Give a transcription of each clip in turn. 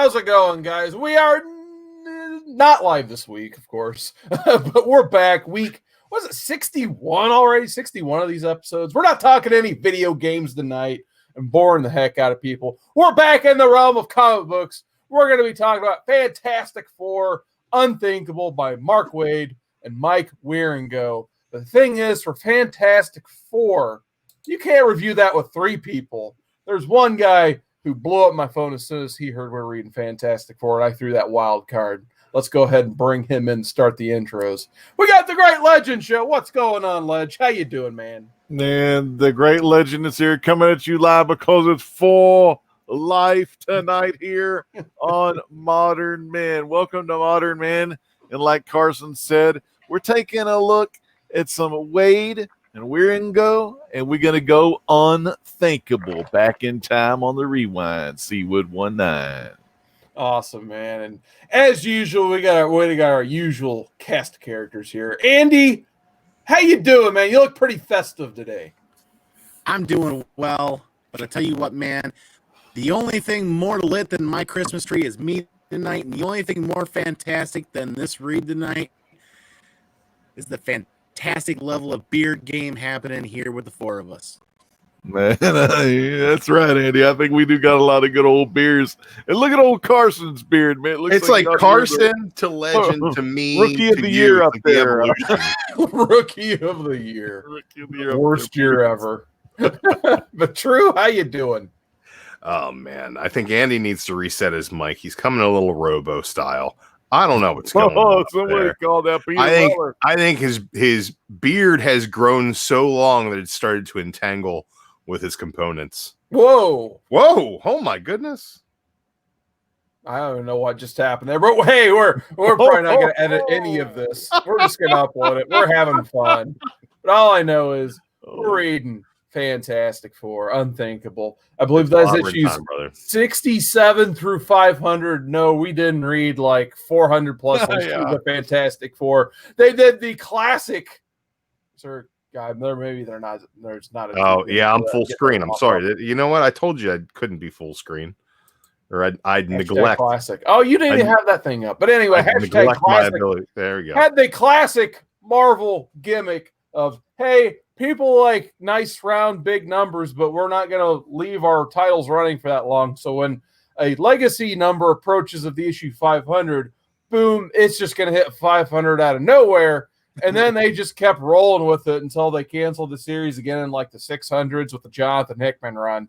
How's it going, guys? We are not live this week, of course, but we're back. Week, was it 61 already? 61 of these episodes. We're not talking any video games tonight and boring the heck out of people. We're back in the realm of comic books. We're going to be talking about Fantastic Four, Unthinkable by Mark Waid and Mike Wieringo. The thing is, for Fantastic Four, you can't review that with three people. There's one guy who blew up my phone as soon as he heard we were reading Fantastic Four, and I threw that wild card. Let's go ahead and bring him in and start the intros. We got the Great Legend Show. What's going on, Ledge? How you doing, man? Man, the Great Legend is here, coming at you live because it's for life tonight here on Modern Men. Welcome to Modern Men. And like Carson said, we're taking a look at some Waid and Wieringo, and we're going to go Unthinkable back in time on the rewind. Seawood 19. Awesome, man. And as usual, we got our usual cast of characters here. Andy, how you doing, man? You look pretty festive today. I'm doing well, but I tell you what, man, the only thing more lit than my Christmas tree is me tonight, and the only thing more fantastic than this read tonight is the fantastic level of beard game happening here with the four of us. Man, that's right, Andy. I think we do got a lot of good old beers. And look at old Carson's beard, man. It looks it's like Carson to Legend to me. Rookie of the year up there. Rookie of the year. Worst year ever. But Dru, how you doing? Oh, man. I think Andy needs to reset his mic. He's coming a little robo style. I don't know what's going on. Somebody called that Peter Weller. I think his beard has grown so long that it started to entangle with his components. Whoa. Oh my goodness. I don't even know what just happened there, but hey, we're probably not going to edit any of this. We're just going to upload it. We're having fun. But all I know is we're reading Fantastic Four, Unthinkable. I believe that's issues 67 through 500. No, we didn't read like 400 plus issues of Fantastic Four. They did the classic. Sir, God, they're not. There's not. I'm full screen. I'm sorry. You know what? I told you I couldn't be full screen, or I'd neglect. Classic. Oh, you didn't even have that thing up. But anyway, hashtag classic. There we go. Had the classic Marvel gimmick of, hey, people like nice round big numbers, but we're not going to leave our titles running for that long. So when a legacy number approaches of the issue 500, boom, it's just going to hit 500 out of nowhere. And then they just kept rolling with it until they canceled the series again in like the 600s with the Jonathan Hickman run.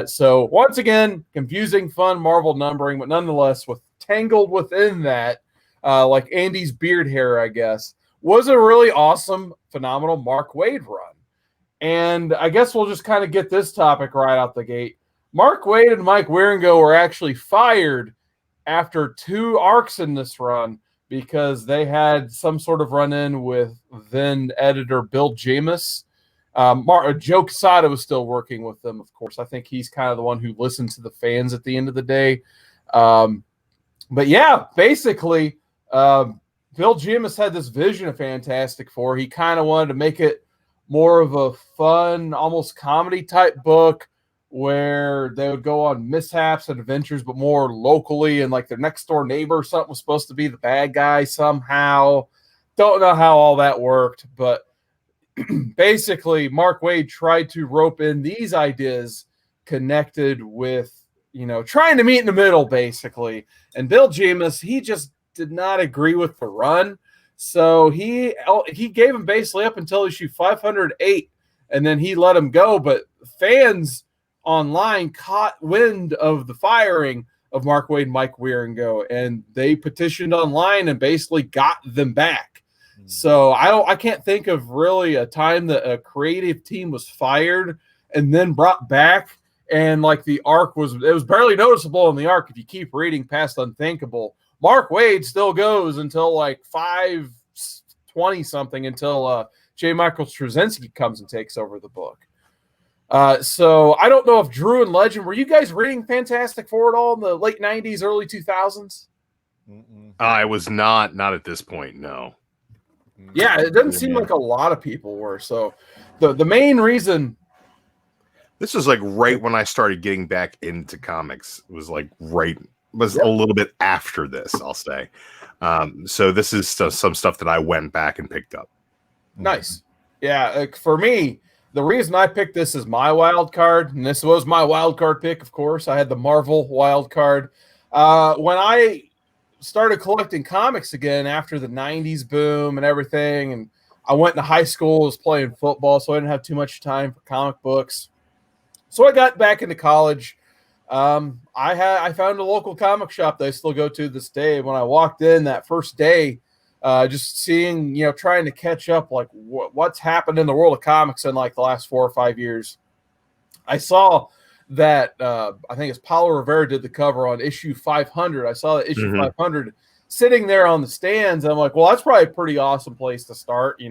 So once again, confusing, fun Marvel numbering, but nonetheless, with tangled within that, like Andy's beard hair, I guess, was a really awesome, phenomenal Mark Waid run. And I guess we'll just kind of get this topic right out the gate. Mark Waid and Mike Wieringo were actually fired after 2 arcs in this run because they had some sort of run-in with then editor Bill Jemas. Joe Quesada was still working with them, of course. I think he's kind of the one who listened to the fans at the end of the day. But yeah, basically, Bill Jemas had this vision of Fantastic Four. He kind of wanted to make it more of a fun, almost comedy-type book where they would go on mishaps and adventures, but more locally, and like their next door neighbor or something was supposed to be the bad guy somehow. Don't know how all that worked, but basically Mark Waid tried to rope in these ideas connected with, trying to meet in the middle, basically. And Bill Jemas, he just did not agree with the run. So he gave him basically up until issue 508, and then he let him go. But fans online caught wind of the firing of Mark Waid and Mike Wieringo, and they petitioned online and basically got them back. So I can't think of really a time that a creative team was fired and then brought back, and like the arc was barely noticeable in the arc. If you keep reading past Unthinkable, Mark Waid still goes until like 520 something until J. Michael Straczynski comes and takes over the book. So I don't know if Dru and Legend, were you guys reading Fantastic Four at all in the late 90s, early 2000s? I was not at this point, no. Yeah, it doesn't seem like a lot of people were. So the main reason... This was like right when I started getting back into comics. It was like right was a little bit after this, I'll say. So this is some stuff that I went back and picked up. Nice. Yeah, for me, the reason I picked this as my wild card, and this was my wild card pick, of course, I had the Marvel wild card. When I started collecting comics again after the 90s boom and everything, and I went to high school, was playing football, so I didn't have too much time for comic books. So I got back into college. I found a local comic shop that I still go to this day. When I walked in that first day, just seeing, trying to catch up, like what's happened in the world of comics in like the last 4 or 5 years. I saw that I think it's Paulo Rivera did the cover on issue 500. I saw that issue 500 sitting there on the stands. I'm like, well, that's probably a pretty awesome place to start.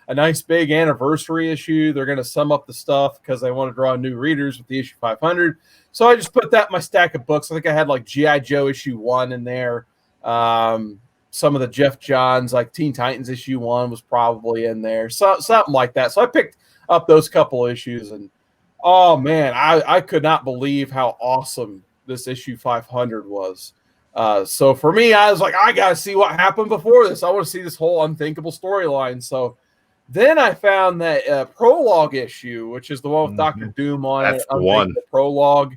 A nice big anniversary issue. They're going to sum up the stuff because they want to draw new readers with the issue 500. So I just put that in my stack of books. I think I had like G.I. Joe issue 1 in there. Some of the Jeff Johns, like Teen Titans issue 1 was probably in there. So something like that. So I picked up those couple issues, and oh man, I could not believe how awesome this issue 500 was. So for me, I was like, I got to see what happened before this. I want to see this whole Unthinkable storyline. So then I found that Prologue issue, which is the one with Dr. Doom on That's it. the one. Prologue.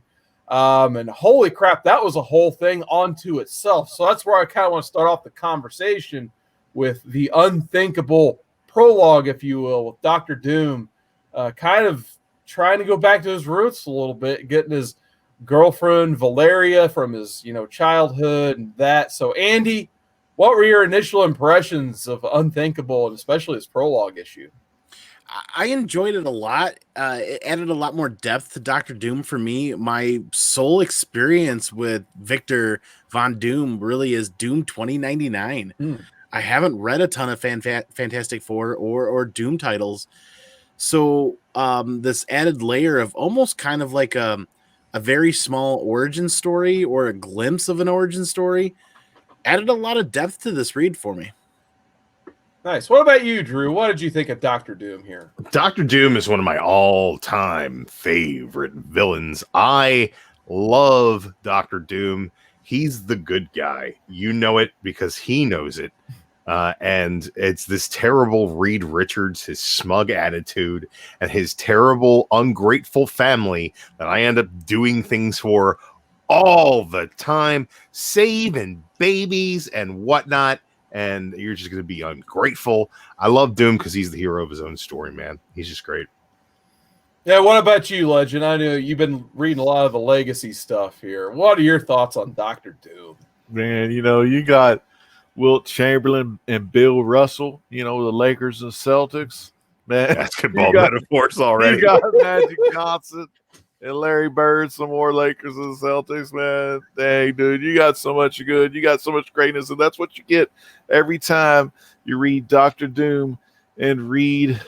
And holy crap, that was a whole thing onto itself. So that's where I kind of want to start off the conversation with the Unthinkable Prologue, if you will, with Dr. Doom, kind of trying to go back to his roots a little bit, getting his girlfriend Valeria from his childhood and that. So Andy, what were your initial impressions of Unthinkable, and especially this Prologue issue? I enjoyed it a lot. It added a lot more depth to Dr. Doom for me. My sole experience with Victor Von Doom really is Doom 2099. I haven't read a ton of Fantastic Four or Doom titles. So this added layer of almost kind of like a very small origin story or a glimpse of an origin story added a lot of depth to this read for me. Nice. What about you, Drew? What did you think of Dr. Doom here? Dr. Doom is one of my all-time favorite villains. I love Dr. Doom. He's the good guy. You know it because he knows it. And it's this terrible Reed Richards, his smug attitude, and his terrible, ungrateful family that I end up doing things for all the time, saving babies and whatnot. And you're just going to be ungrateful. I love Doom because he's the hero of his own story, man. He's just great. Yeah, what about you, Legend? I know you've been reading a lot of the legacy stuff here. What are your thoughts on Dr. Doom? Man, you got Wilt Chamberlain and Bill Russell, the Lakers and Celtics. Man, basketball metaphors already. You got Magic Johnson and Larry Bird, some more Lakers and Celtics, man. Dang, dude, you got so much good. You got so much greatness, and that's what you get every time you read Dr. Doom and Reed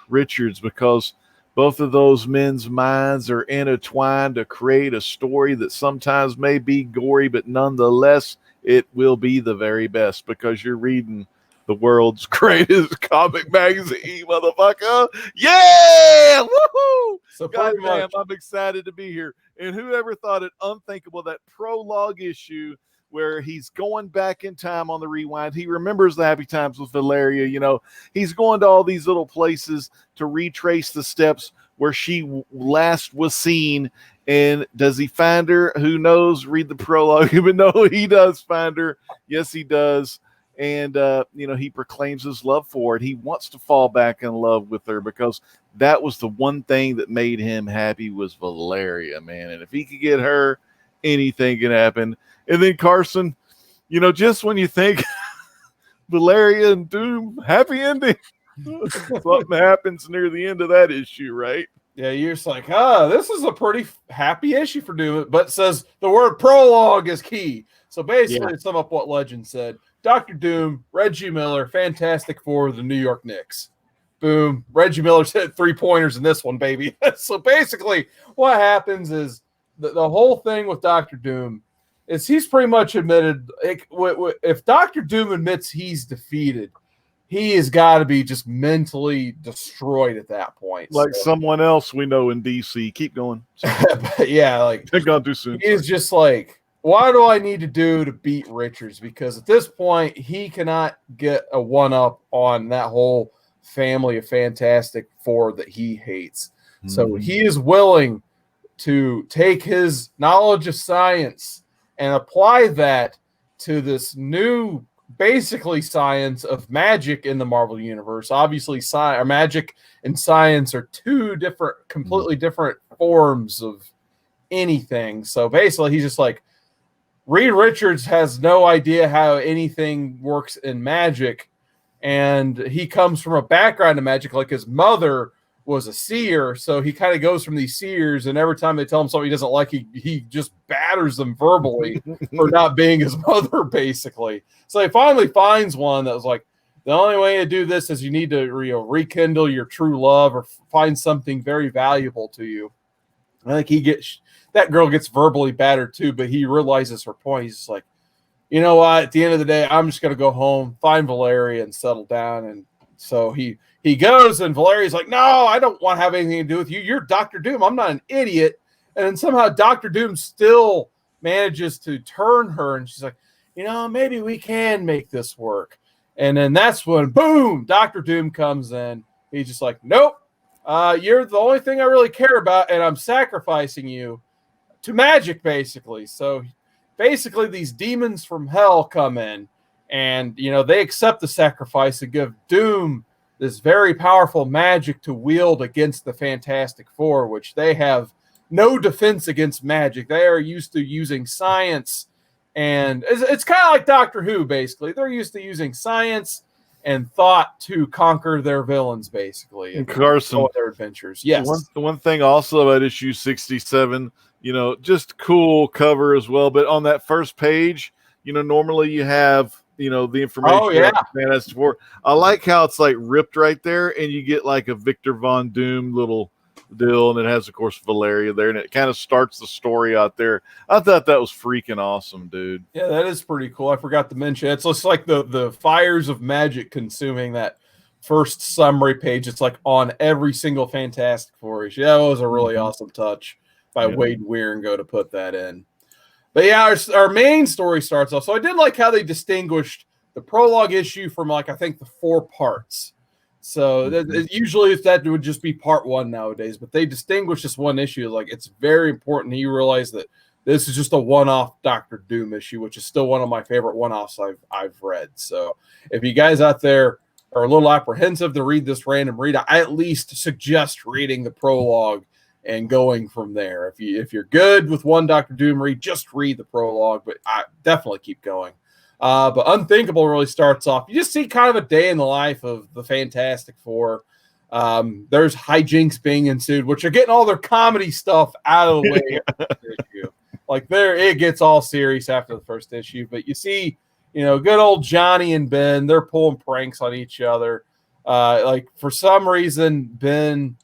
Richards, because both of those men's minds are intertwined to create a story that sometimes may be gory, but nonetheless, it will be the very best because you're reading the world's greatest comic magazine, motherfucker. Yeah! Woohoo! So Goddamn, I'm excited to be here. And whoever thought it Unthinkable, that Prologue issue where he's going back in time on the rewind. He remembers the happy times with Valeria. He's going to all these little places to retrace the steps where she last was seen. And does he find her? Who knows? Read the prologue. Even though he does find her. Yes, he does. And, he proclaims his love for it. He wants to fall back in love with her because that was the one thing that made him happy was Valeria, man. And if he could get her, anything can happen. And then Carson, just when you think Valeria and Doom, happy ending, something happens near the end of that issue, right? Yeah, you're just like, this is a pretty happy issue for Doom, but it says the word prologue is key. So basically, to sum up what Legend said, Dr. Doom, Reggie Miller, Fantastic Four, the New York Knicks. Boom. Reggie Miller's hit 3-pointers in this one, baby. So basically, what happens is the whole thing with Dr. Doom is he's pretty much admitted, if Dr. Doom admits he's defeated, he has got to be just mentally destroyed at that point. Like someone else we know in DC. Keep going. Yeah, like I've gone too soon. He's just like, what do I need to do to beat Richards? Because at this point, he cannot get a one-up on that whole family of Fantastic Four that he hates. So he is willing to take his knowledge of science and apply that to this new, basically, science of magic in the Marvel Universe. Obviously, magic and science are two different, completely different forms of anything. So basically, he's just like, Reed Richards has no idea how anything works in magic, and he comes from a background of magic. Like his mother was a seer, so he kind of goes from these seers, and every time they tell him something he doesn't like, he just batters them verbally for not being his mother, basically. So he finally finds one that was like, the only way to do this is you need to rekindle your true love or find something very valuable to you. I think that girl gets verbally battered too, but he realizes her point. He's just like, you know what? At the end of the day, I'm just going to go home, find Valeria, and settle down. And so he goes, and Valeria's like, no, I don't want to have anything to do with you. You're Dr. Doom. I'm not an idiot. And then somehow Dr. Doom still manages to turn her, and she's like, maybe we can make this work. And then that's when, boom, Dr. Doom comes in. He's just like, nope. You're the only thing I really care about, and I'm sacrificing you to magic, basically. So basically these demons from hell come in, and they accept the sacrifice and give Doom this very powerful magic to wield against the Fantastic Four, which they have no defense against magic. They are used to using science, and it's kind of like Doctor Who, basically. They're used to using science and thought to conquer their villains, basically, and Carson, their adventures. Yes. One thing also about issue 67, just cool cover as well. But on that first page, normally you have, the information. Oh, yeah. Fantastic Four. I like how it's like ripped right there, and you get like a Victor Von Doom little deal, and it has, of course, Valeria there, and it kind of starts the story out there. I thought that was freaking awesome, dude. Yeah, that is pretty cool. I forgot to mention, it's just like the fires of magic consuming that first summary page. It's like on every single Fantastic Four issue. That was a really awesome touch by Waid and Wieringo to put that in. But yeah, our main story starts off. So I did like how they distinguished the prologue issue from, I think the 4 parts. So usually that would just be part 1 nowadays, but they distinguish this one issue. Like, it's very important you realize that this is just a one-off Doctor Doom issue, which is still one of my favorite one-offs I've read. So if you guys out there are a little apprehensive to read this random read, I at least suggest reading the prologue and going from there. If you're good with one Doctor Doom read, just read the prologue, but I definitely keep going. But Unthinkable really starts off. You just see kind of a day in the life of the Fantastic Four. There's hijinks being ensued, which are getting all their comedy stuff out of the way. Issue. Like it gets all serious after the first issue. But you see, good old Johnny and Ben, they're pulling pranks on each other. For some reason, Ben,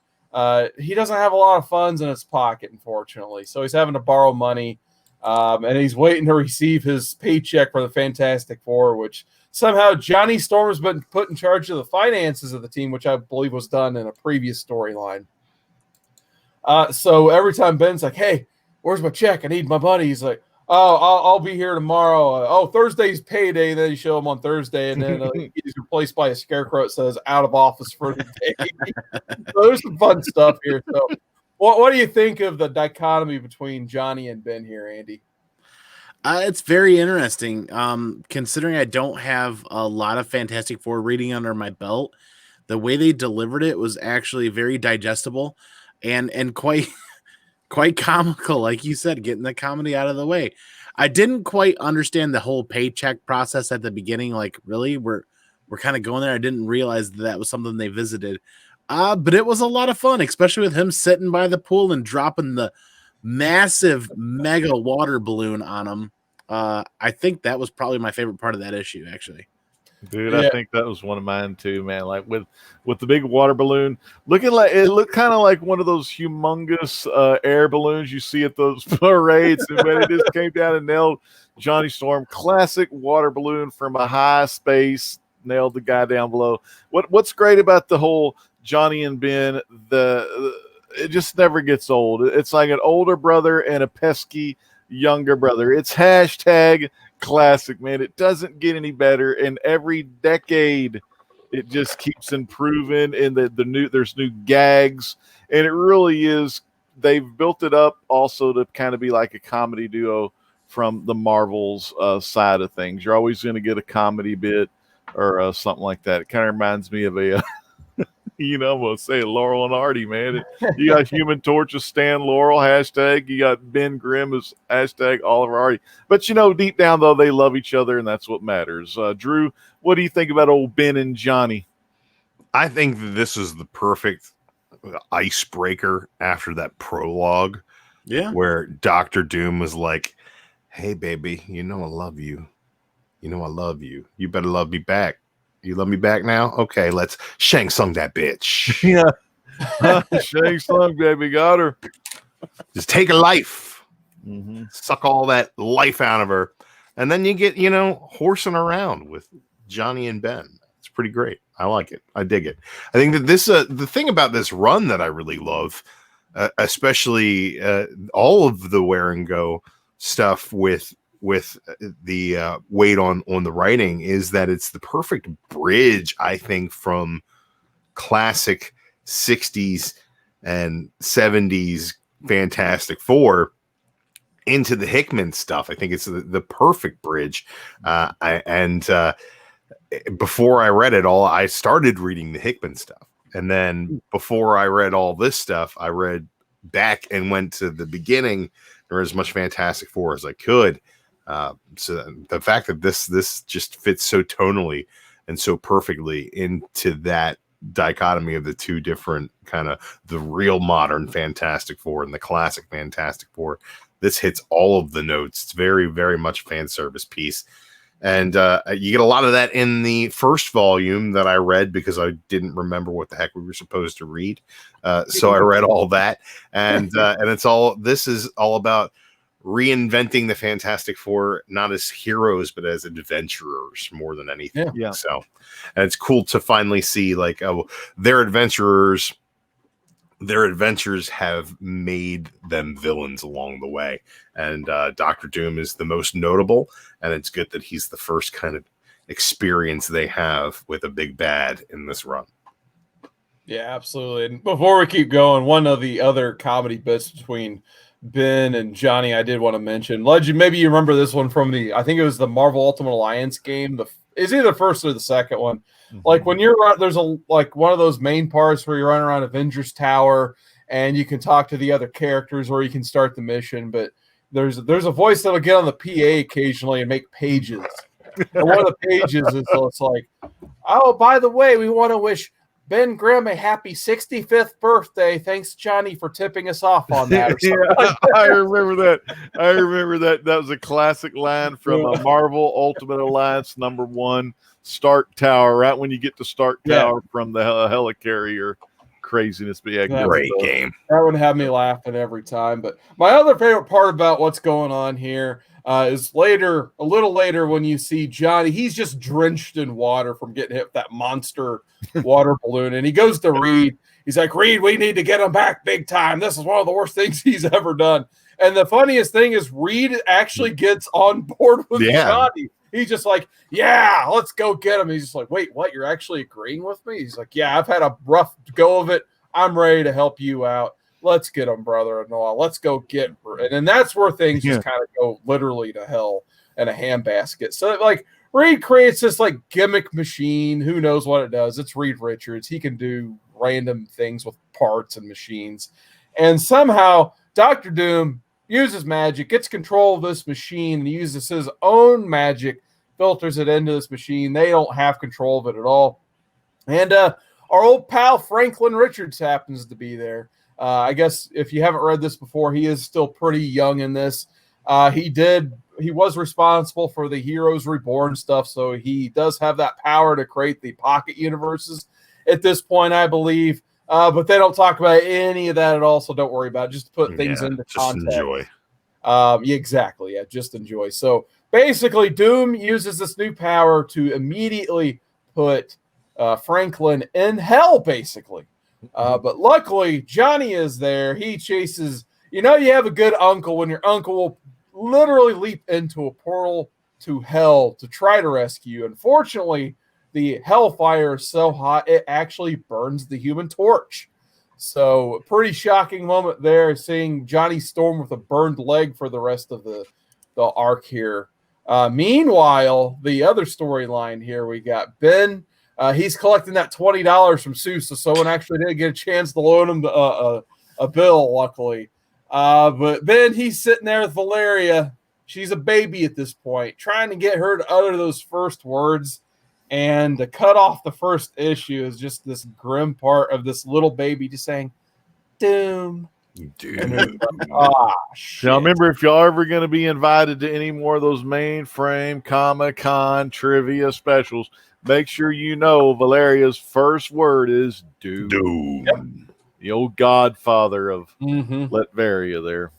he doesn't have a lot of funds in his pocket, unfortunately. So he's having to borrow money. And he's waiting to receive his paycheck for the Fantastic Four, which somehow Johnny Storm has been put in charge of the finances of the team, which I believe was done in a previous storyline. So every time Ben's like, hey, where's my check? I need my money. He's like, oh, I'll be here tomorrow. Thursday's payday. Then you show him on Thursday, and then he's replaced by a scarecrow that says out of office for the day. So there's some fun stuff here. So what do you think of the dichotomy between Johnny and Ben here, Andy? It's very interesting. Considering I don't have a lot of Fantastic Four reading under my belt, the way they delivered it was actually very digestible and quite comical, like you said, getting the comedy out of the way. I didn't quite understand the whole paycheck process at the beginning. Like, really, we're kind of going there. I didn't realize that was something they visited. But it was a lot of fun, especially with him sitting by the pool and dropping the massive mega water balloon on him. I think that was probably my favorite part of that issue, actually. Dude, yeah. I think that was one of mine too, man. Like with the big water balloon, looking like it looked kind of like one of those humongous air balloons you see at those parades. And when it just came down and nailed Johnny Storm, classic water balloon from a high space, nailed the guy down below. What's great about the whole Johnny and Ben, it just never gets old. It's like an older brother and a pesky younger brother. It's hashtag classic, man. It doesn't get any better. And every decade, it just keeps improving. And there's new gags, and it really is. They've built it up also to kind of be like a comedy duo from the Marvel's side of things. You're always going to get a comedy bit or something like that. It kind of reminds me of a, I'm going to say Laurel and Hardy, man. You got Human Torch as Stan Laurel, hashtag. You got Ben Grimm as hashtag Oliver Hardy. But, deep down, though, they love each other, and that's what matters. Drew, what do you think about old Ben and Johnny? I think that this is the perfect icebreaker after that prologue. Yeah. Where Dr. Doom was like, hey, baby, I love you. I love you. You better love me back. You love me back now? Okay, let's Shang Tsung that bitch. Yeah. Shang Tsung, baby, got her. Just take her life. Mm-hmm. Suck all that life out of her. And then you get, horsing around with Johnny and Ben. It's pretty great. I like it. I dig it. I think that this, the thing about this run that I really love, especially all of the Wieringo stuff with the Waid on the writing, is that it's the perfect bridge, I think, from classic 60s and 70s Fantastic Four into the Hickman stuff. I think it's the perfect bridge. Before I read it all, I started reading the Hickman stuff. And then before I read all this stuff, I read back and went to the beginning or as much Fantastic Four as I could. So the fact that this just fits so tonally and so perfectly into that dichotomy of the two different kind of the real modern Fantastic Four and the classic Fantastic Four, this hits all of the notes. It's very, very much a fan service piece. And you get a lot of that in the first volume that I read because I didn't remember what the heck we were supposed to read. So I read all that, and this is all about reinventing the Fantastic Four, not as heroes, but as adventurers more than anything. Yeah. So, and it's cool to finally see their adventurers. Their adventures have made them villains along the way. And Dr. Doom is the most notable. And it's good that he's the first kind of experience they have with a big bad in this run. Yeah, absolutely. And before we keep going, one of the other comedy bits between Ben and Johnny I did want to mention. Legend, maybe you remember this one from I think it was the Marvel Ultimate Alliance game. It's either the first or the second one. Mm-hmm. Like when you're there's one of those main parts where you run around Avengers Tower and you can talk to the other characters or you can start the mission, but there's a voice that'll get on the PA occasionally and make pages. And one of the pages is it's like, oh, by the way, we want to wish Ben Grimm a happy 65th birthday. Thanks, Johnny, for tipping us off on that. Or something like that. I remember that. That was a classic line from Marvel Ultimate Alliance #1 Stark Tower, right when you get to Stark Tower from the helicarrier craziness. But yeah, great game. That would have me laughing every time. But my other favorite part about what's going on here is a little later when you see Johnny, he's just drenched in water from getting hit with that monster water balloon. And he goes to Reed. He's like, Reed, we need to get him back big time. This is one of the worst things he's ever done. And the funniest thing is Reed actually gets on board with Johnny. He's just like, yeah, let's go get him. He's just like, wait, what? You're actually agreeing with me? He's like, yeah, I've had a rough go of it. I'm ready to help you out. Let's get him, brother-in-law. Let's go get him. And then that's where things just kind of go literally to hell in a handbasket. So, Reed creates this, gimmick machine. Who knows what it does? It's Reed Richards. He can do random things with parts and machines. And somehow, Dr. Doom uses magic, gets control of this machine, and uses his own magic, filters it into this machine. They don't have control of it at all. And our old pal Franklin Richards happens to be there. I guess if you haven't read this before, he is still pretty young in this. He was responsible for the Heroes Reborn stuff, so he does have that power to create the pocket universes at this point, I believe. But they don't talk about any of that at all, so don't worry about it. Just put things into context. Enjoy. Exactly. Yeah, just enjoy. So basically, Doom uses this new power to immediately put Franklin in hell, basically. But luckily, Johnny is there. He chases. You have a good uncle when your uncle will literally leap into a portal to hell to try to rescue. Unfortunately, the hellfire is so hot it actually burns the Human Torch. So, pretty shocking moment there, seeing Johnny Storm with a burned leg for the rest of the arc here. Meanwhile, the other storyline here, we got Ben. He's collecting that $20 from Sue, so someone actually did get a chance to loan him a bill, luckily. But Ben, he's sitting there with Valeria. She's a baby at this point, trying to get her to utter those first words. And to cut off the first issue is just this grim part of this little baby just saying, Doom. Dude. Now, remember, if y'all ever going to be invited to any more of those mainframe Comic-Con trivia specials, make sure you know Valeria's first word is Doom. Doom. Yep. The old godfather of Latveria there.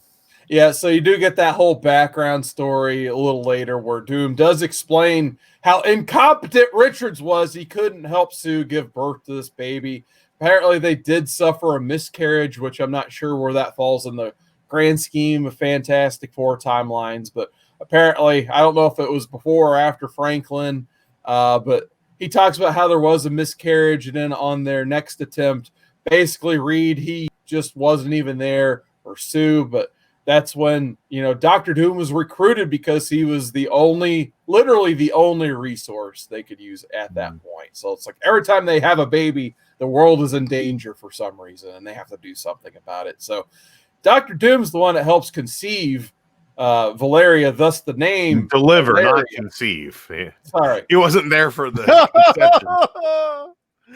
Yeah, so you do get that whole background story a little later where Doom does explain how incompetent Richards was. He couldn't help Sue give birth to this baby. Apparently, they did suffer a miscarriage, which I'm not sure where that falls in the grand scheme of Fantastic Four timelines. But apparently, I don't know if it was before or after Franklin, but he talks about how there was a miscarriage, and then on their next attempt, basically Reed, he just wasn't even there, or Sue, but that's when, Dr. Doom was recruited because he was literally the only resource they could use at that point. So it's like every time they have a baby, the world is in danger for some reason, and they have to do something about it. So Dr. Doom's the one that helps conceive Valeria, thus the name. Deliver, Valeria. not conceive. Yeah. Sorry. He wasn't there for the conception.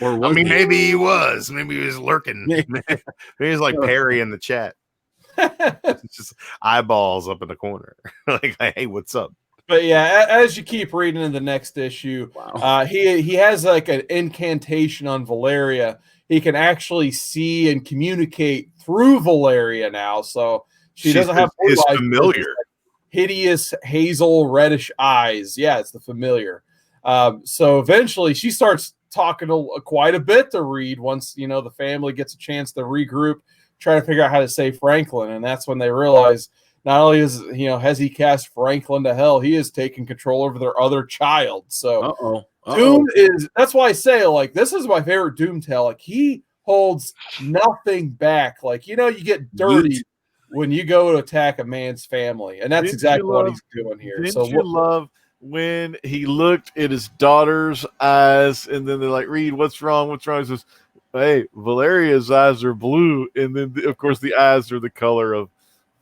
Or was he? Maybe he was. Maybe he was lurking. Maybe he was like Perry in the chat. It's just eyeballs up in the corner. Like, hey, what's up? But yeah, as you keep reading in the next issue, he has like an incantation on Valeria. He can actually see and communicate through Valeria now. So she doesn't have blue eyes, familiar, hideous hazel reddish eyes. Yeah, it's the familiar. So eventually she starts talking quite a bit to Reed once, the family gets a chance to regroup, try to figure out how to save Franklin. And that's when they realize not only has he cast Franklin to hell, he is taking control over their other child. So Doom that's why I say, like, this is my favorite Doom tale. Like, he holds nothing back. Like, you get dirty when you go to attack a man's family. And that's exactly what he's doing here. Didn't you love when he looked at his daughter's eyes, and then they're like, Reed, what's wrong? What's wrong? He says, hey, Valeria's eyes are blue. And then, of course, the eyes are the color of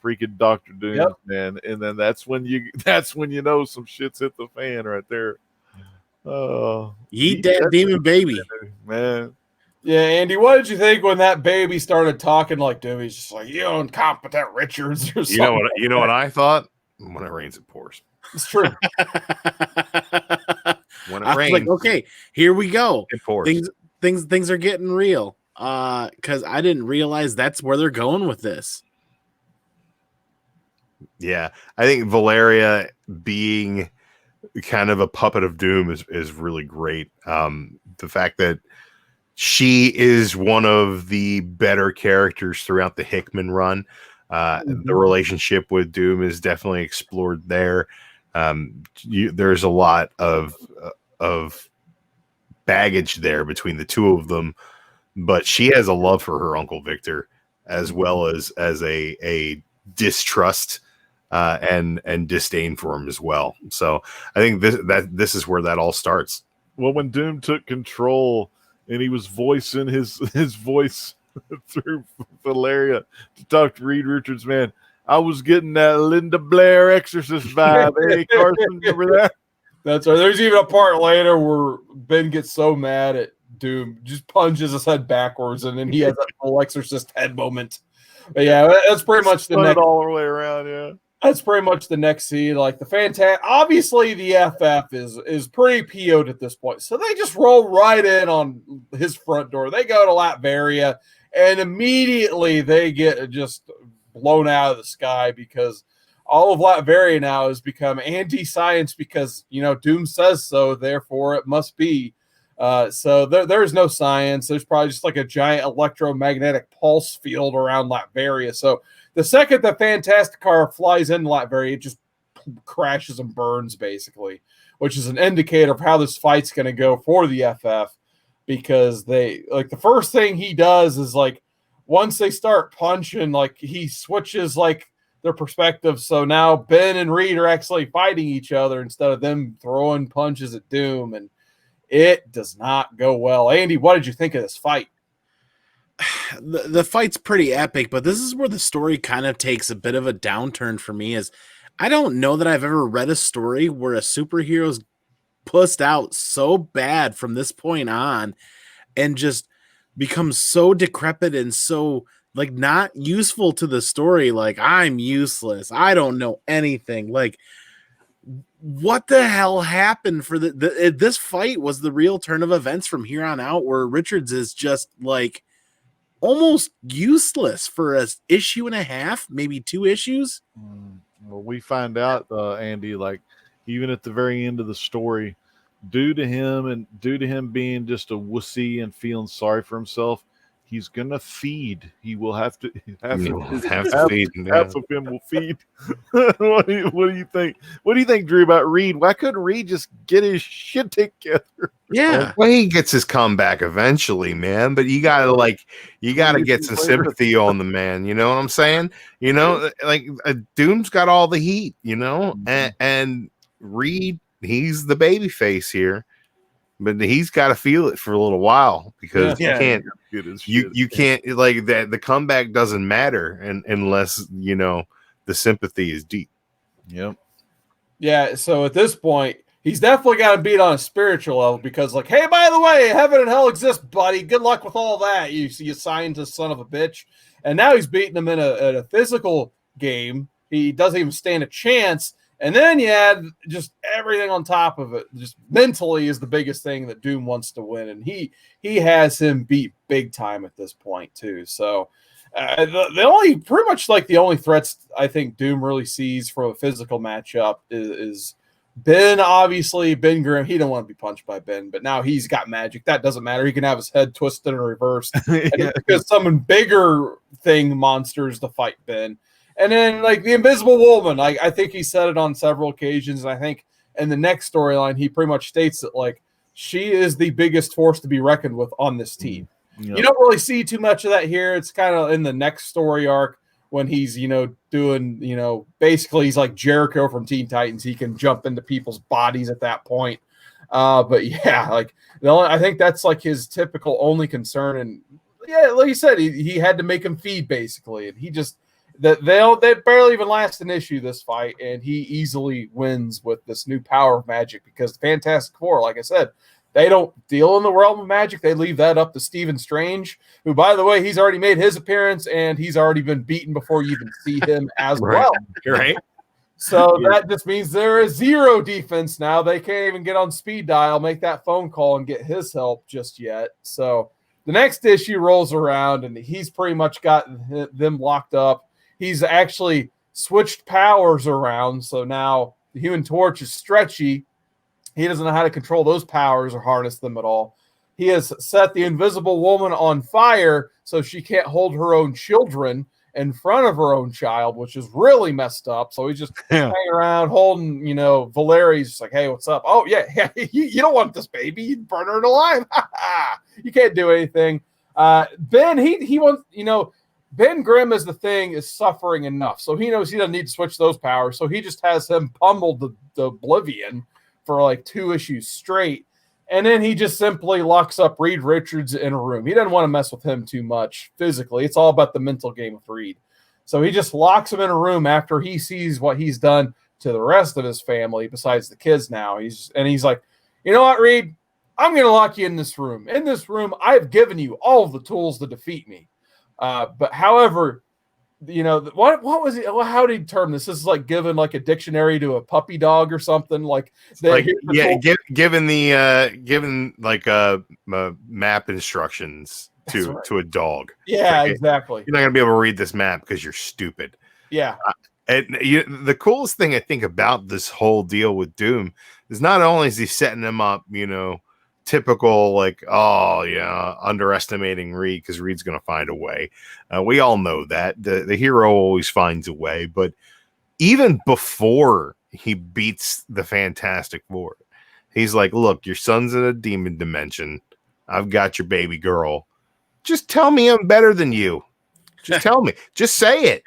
freaking Dr. Doom, man. And then that's when you know some shit's hit the fan right there. Oh, eat that demon baby, man. Yeah, Andy, what did you think when that baby started talking like Doom? He's just like, you incompetent Richards or something. You know what I thought? When it rains, it pours. It's true. When it rains, like, okay, here we go. It pours. Things are getting real. Because I didn't realize that's where they're going with this. Yeah, I think Valeria being kind of a puppet of Doom is really great. The fact that she is one of the better characters throughout the Hickman run. The relationship with Doom is definitely explored there. There's a lot of baggage there between the two of them, but she has a love for her Uncle Victor as well as a distrust and disdain for him as well. So I think this is where that all starts. Well, when Doom took control and he was voicing his voice through Valeria to talk to Reed Richards, man, I was getting that Linda Blair Exorcist vibe. Hey, Carson, remember that? That's right. There's even a part later where Ben gets so mad at Doom, just punches his head backwards, and then he has that full Exorcist head moment. But yeah, that's pretty much the next. All the way around, yeah. That's pretty much the next scene. Like obviously the FF is pretty PO'd at this point, so they just roll right in on his front door. They go to Latveria, and immediately they get just blown out of the sky because all of Latveria now has become anti-science because Doom says so, therefore it must be. So there's no science. There's probably just like a giant electromagnetic pulse field around Latveria. So the second the Fantastic car flies in Latveria, it just crashes and burns basically, which is an indicator of how this fight's going to go for the FF, because they like the first thing he does is like once they start punching, like he switches like their perspective. So now Ben and Reed are actually fighting each other instead of them throwing punches at Doom, and it does not go well. Andy, what did you think of this fight? The fight's pretty epic, but this is where the story kind of takes a bit of a downturn for me. Is I don't know that I've ever read a story where a superhero's pussed out so bad from this point on and just becomes so decrepit and so like not useful to the story. Like, I'm useless, I don't know anything. Like, what the hell happened for this fight was the real turn of events from here on out, where Richards is just like almost useless for an issue and a half, maybe 2 issues. Well, we find out, Andy, like even at the very end of the story, due to him being just a wussy and feeling sorry for himself, he's gonna feed. He will have to. Half of him will feed. What do you think? What do you think, Drew, about Reed? Why couldn't Reed just get his shit together? Yeah. Well, he gets his comeback eventually, man. But you gotta get some sympathy on the man. You know what I'm saying? You know, like Doom's got all the heat. You know, and Reed, he's the baby face here. But he's got to feel it for a little while, because you can't like that. The comeback doesn't matter unless you know the sympathy is deep. Yep. Yeah. So at this point, he's definitely got to beat on a spiritual level, because like, hey, by the way, heaven and hell exist, buddy. Good luck with all that. You scientist son of a bitch. And now he's beating him in a physical game. He doesn't even stand a chance. And then you add just everything on top of it. Just mentally is the biggest thing that Doom wants to win, and he has him beat big time at this point too. So the only threats I think Doom really sees from a physical matchup is Ben. Obviously, Ben Grimm. He don't want to be punched by Ben, but now he's got magic. That doesn't matter. He can have his head twisted and reversed, and it's because summon bigger thing monsters to fight Ben. And then, like, the Invisible Woman, I think he said it on several occasions. And I think in the next storyline, he pretty much states that, like, she is the biggest force to be reckoned with on this team. Yep. You don't really see too much of that here. It's kind of in the next story arc when he's, doing, basically he's like Jericho from Teen Titans. He can jump into people's bodies at that point. But, yeah, like, I think that's, like, his typical only concern. And, yeah, like you said, he had to make him feed, basically. And he just... That they barely even last an issue, this fight, and he easily wins with this new power of magic, because the Fantastic Four, like I said, they don't deal in the realm of magic. They leave that up to Stephen Strange, who, by the way, he's already made his appearance, and he's already been beaten before you even see him as well. Right. So that just means there is 0 defense now. They can't even get on speed dial, make that phone call, and get his help just yet. So the next issue rolls around, and he's pretty much got them locked up. He's actually switched powers around, so now the Human Torch is stretchy. He doesn't know how to control those powers or harness them at all. He has set the Invisible Woman on fire so she can't hold her own children in front of her own child, which is really messed up. So he's just hanging around holding, Valeri's just like, hey, what's up? Oh, yeah, you don't want this baby. You'd burn her alive. You can't do anything. Ben, he wants, Ben Grimm is suffering enough. So he knows he doesn't need to switch those powers. So he just has him pummeled the Oblivion for like 2 issues straight. And then he just simply locks up Reed Richards in a room. He doesn't want to mess with him too much physically. It's all about the mental game with Reed. So he just locks him in a room after he sees what he's done to the rest of his family besides the kids now. He's like, you know what, Reed? I'm going to lock you in this room. In this room, I've given you all of the tools to defeat me. But however, what was it? How did he term this? This is like giving like a dictionary to a puppy dog or something given like map instructions to a dog. Yeah, exactly. You're not gonna be able to read this map because you're stupid. Yeah. The coolest thing I think about this whole deal with Doom is not only is he setting them up, typical, like, oh yeah, underestimating Reed because Reed's going to find a way. We all know that the hero always finds a way, but even before he beats the Fantastic Four, he's like, look, your son's in a demon dimension. I've got your baby girl. Just tell me I'm better than you. Just tell me. Just say it.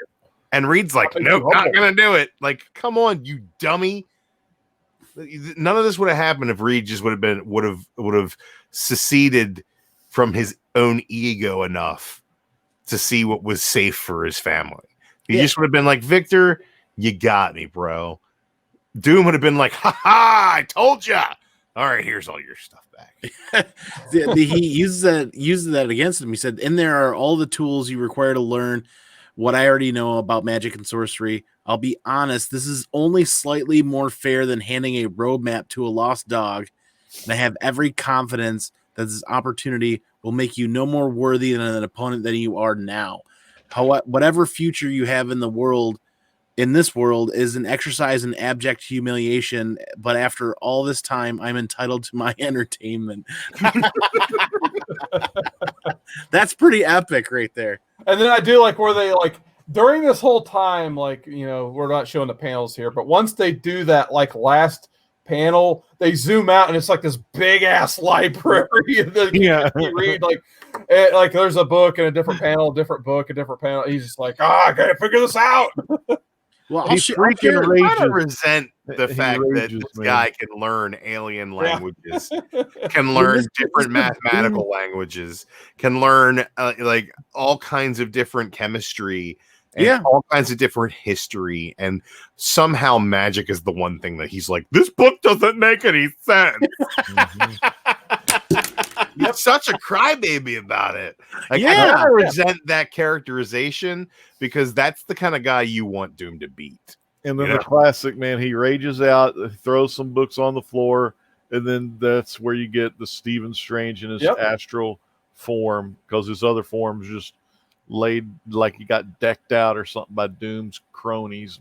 And Reed's like, nope, not going to do it. Like, come on, you dummy. None of this would have happened if Reed just would have seceded from his own ego enough to see what was safe for his family. He just would have been like, Victor, you got me, bro. Doom would have been like, ha ha, I told ya. All right, here's all your stuff back. He uses that against him. He said, "In there are all the tools you require to learn what I already know about magic and sorcery. I'll be honest, this is only slightly more fair than handing a roadmap to a lost dog, and I have every confidence that this opportunity will make you no more worthy than an opponent than you are now. Whatever future you have in this world is an exercise in abject humiliation, but after all this time, I'm entitled to my entertainment." That's pretty epic right there. And then I do like where they like during this whole time, like, you know, we're not showing the panels here, but once they do that, like last panel, they zoom out and it's like this big ass library. You read like there's a book and a different panel, a different book, a different panel. He's just like, I gotta figure this out. Well, He freaking rages. I resent the fact that this guy can learn alien languages, can learn different mathematical languages, can learn like all kinds of different chemistry, and all kinds of different history, and somehow magic is the one thing that he's like, this book doesn't make any sense. He's such a crybaby about it. Like, I kind of resent that characterization because that's the kind of guy you want Doom to beat. And then the classic, man, he rages out, throws some books on the floor, and then that's where you get the Stephen Strange in his astral form, because his other form's just laid like he got decked out or something by Doom's cronies.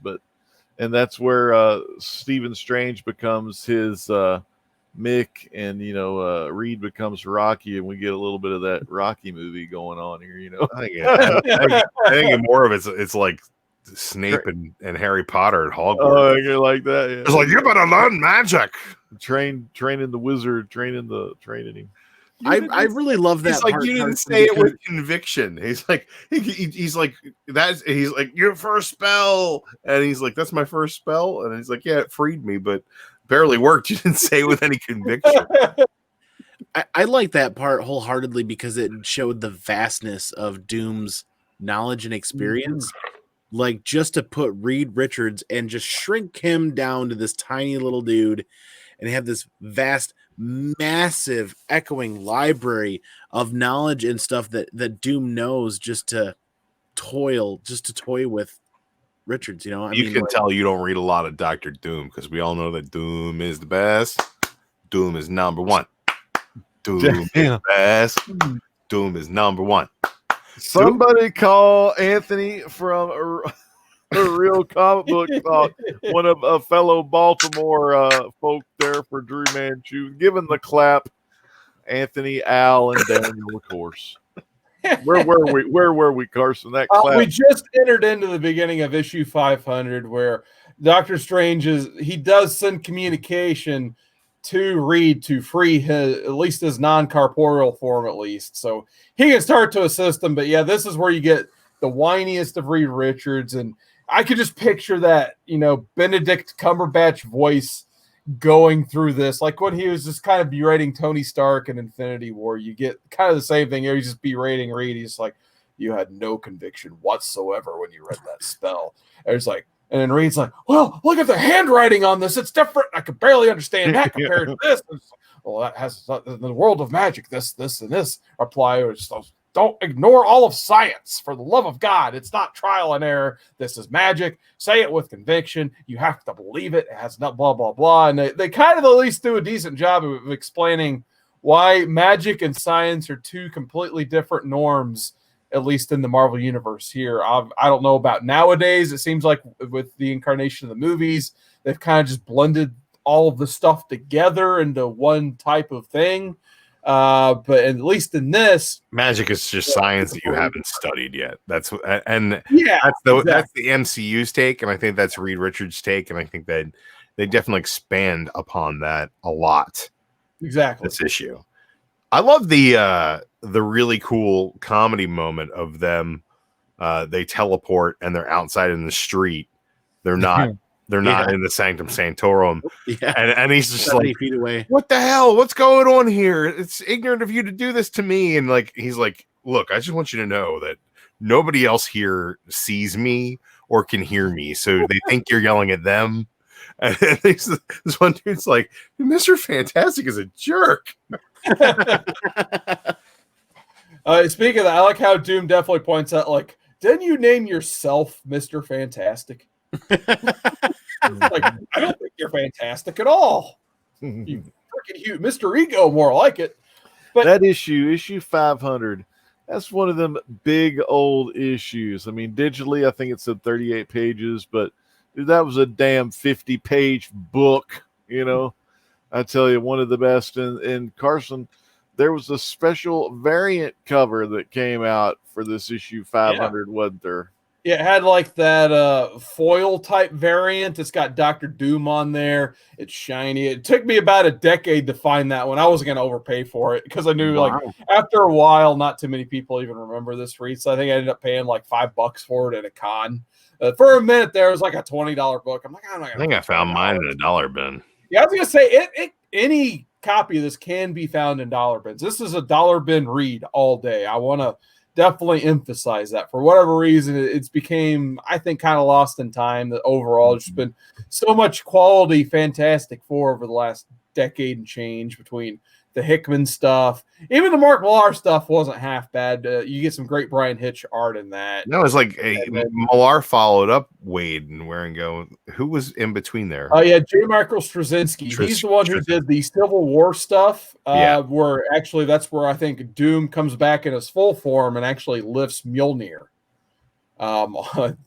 And that's where Stephen Strange becomes his Mick, and Reed becomes Rocky, and we get a little bit of that Rocky movie going on here. I think more of it's like Snape and Harry Potter at Hogwarts. Oh, like that. Yeah. It's like, you better learn magic. Training the wizard, training him. I really love that. He's like, you didn't say it with conviction. He's like, he's like, your first spell, and he's like, that's my first spell, and he's like, yeah, it freed me, but barely worked. You didn't say it with any conviction. I like that part wholeheartedly because it showed the vastness of Doom's knowledge and experience. Like, just to put Reed Richards and just shrink him down to this tiny little dude and have this vast, massive, echoing library of knowledge and stuff that Doom knows just to toy with Richards. You can tell you don't read a lot of Dr. Doom, because we all know that Doom is the best. Doom is number one. Doom is the best. Doom is number one. Somebody call Anthony from a real comic book talk. One of a fellow Baltimore folk there for DruManchu. Giving the clap. Anthony, Al, and Daniel, of course. Where were we, Carson? That clap. We just entered into the beginning of issue 500, where Doctor Strange does send communication to Reed to free at least his non-corporeal form, at least, so he can start to assist him. But yeah, this is where you get the whiniest of Reed Richards, and I could just picture that, Benedict Cumberbatch voice going through this, like when he was just kind of berating Tony Stark in Infinity War. You get kind of the same thing here. He's just berating Reed. He's like, you had no conviction whatsoever when you read that spell. And it's like, and then Reed's like, well, look at the handwriting on this. It's different. I could barely understand that compared to this. Well, that has in the world of magic, this, and this apply. Don't ignore all of science, for the love of God. It's not trial and error. This is magic. Say it with conviction. You have to believe it. It has not blah, blah, blah. And they kind of at least do a decent job of explaining why magic and science are two completely different norms, at least in the Marvel universe here. I don't know about nowadays. It seems like with the incarnation of the movies, they've kind of just blended all of the stuff together into one type of thing. But at least in this, magic is just science that you haven't studied yet. That's and yeah, that's the MCU's take, and I think that's Reed Richards' take, and I think that they definitely expand upon that a lot. Exactly. This issue, I love the really cool comedy moment of them. They teleport and they're outside in the street. They're not. They're not in the Sanctum Sanctorum. Yeah. And he's just 70 like, feet away. what the hell? What's going on here? It's ignorant of you to do this to me. And like, he's like, look, I just want you to know that nobody else here sees me or can hear me. So they think you're yelling at them. And this one dude's like, Mr. Fantastic is a jerk. Speaking of that, I like how Doom definitely points out, like, didn't you name yourself Mr. Fantastic? Like, I don't think you're fantastic at all. You freaking huge Mr. Ego, more like it. But that issue 500, that's one of them big old issues. I mean, digitally, I think it said 38 pages, but dude, that was a damn 50-page book. You know, I tell you, one of the best. And Carson, there was a special variant cover that came out for this issue 500, wasn't there? Yeah, it had like that foil type variant. It's got Dr. Doom on there. It's shiny. It took me about a decade to find that one. I wasn't going to overpay for it because I knew like after a while, not too many people even remember this read. So I think I ended up paying like $5 for it at a con. For a minute there, it was like a $20 book. I'm like, I'm not gonna. I think I found mine in a dollar bin. Yeah, I was going to say any copy of this can be found in dollar bins. This is a dollar bin read all day. I want to definitely emphasize that. For whatever reason, it's became, I think, kind of lost in time. That overall, there's been so much quality Fantastic Four over the last decade and change between the Hickman stuff. Even the Mark Millar stuff wasn't half bad. You get some great Brian Hitch art in that. No, it's like Millar followed up Waid and Wieringo. Who was in between there? Oh, yeah, J. Michael Straczynski. He's the one who did the Civil War stuff, where actually that's where I think Doom comes back in his full form and actually lifts Mjolnir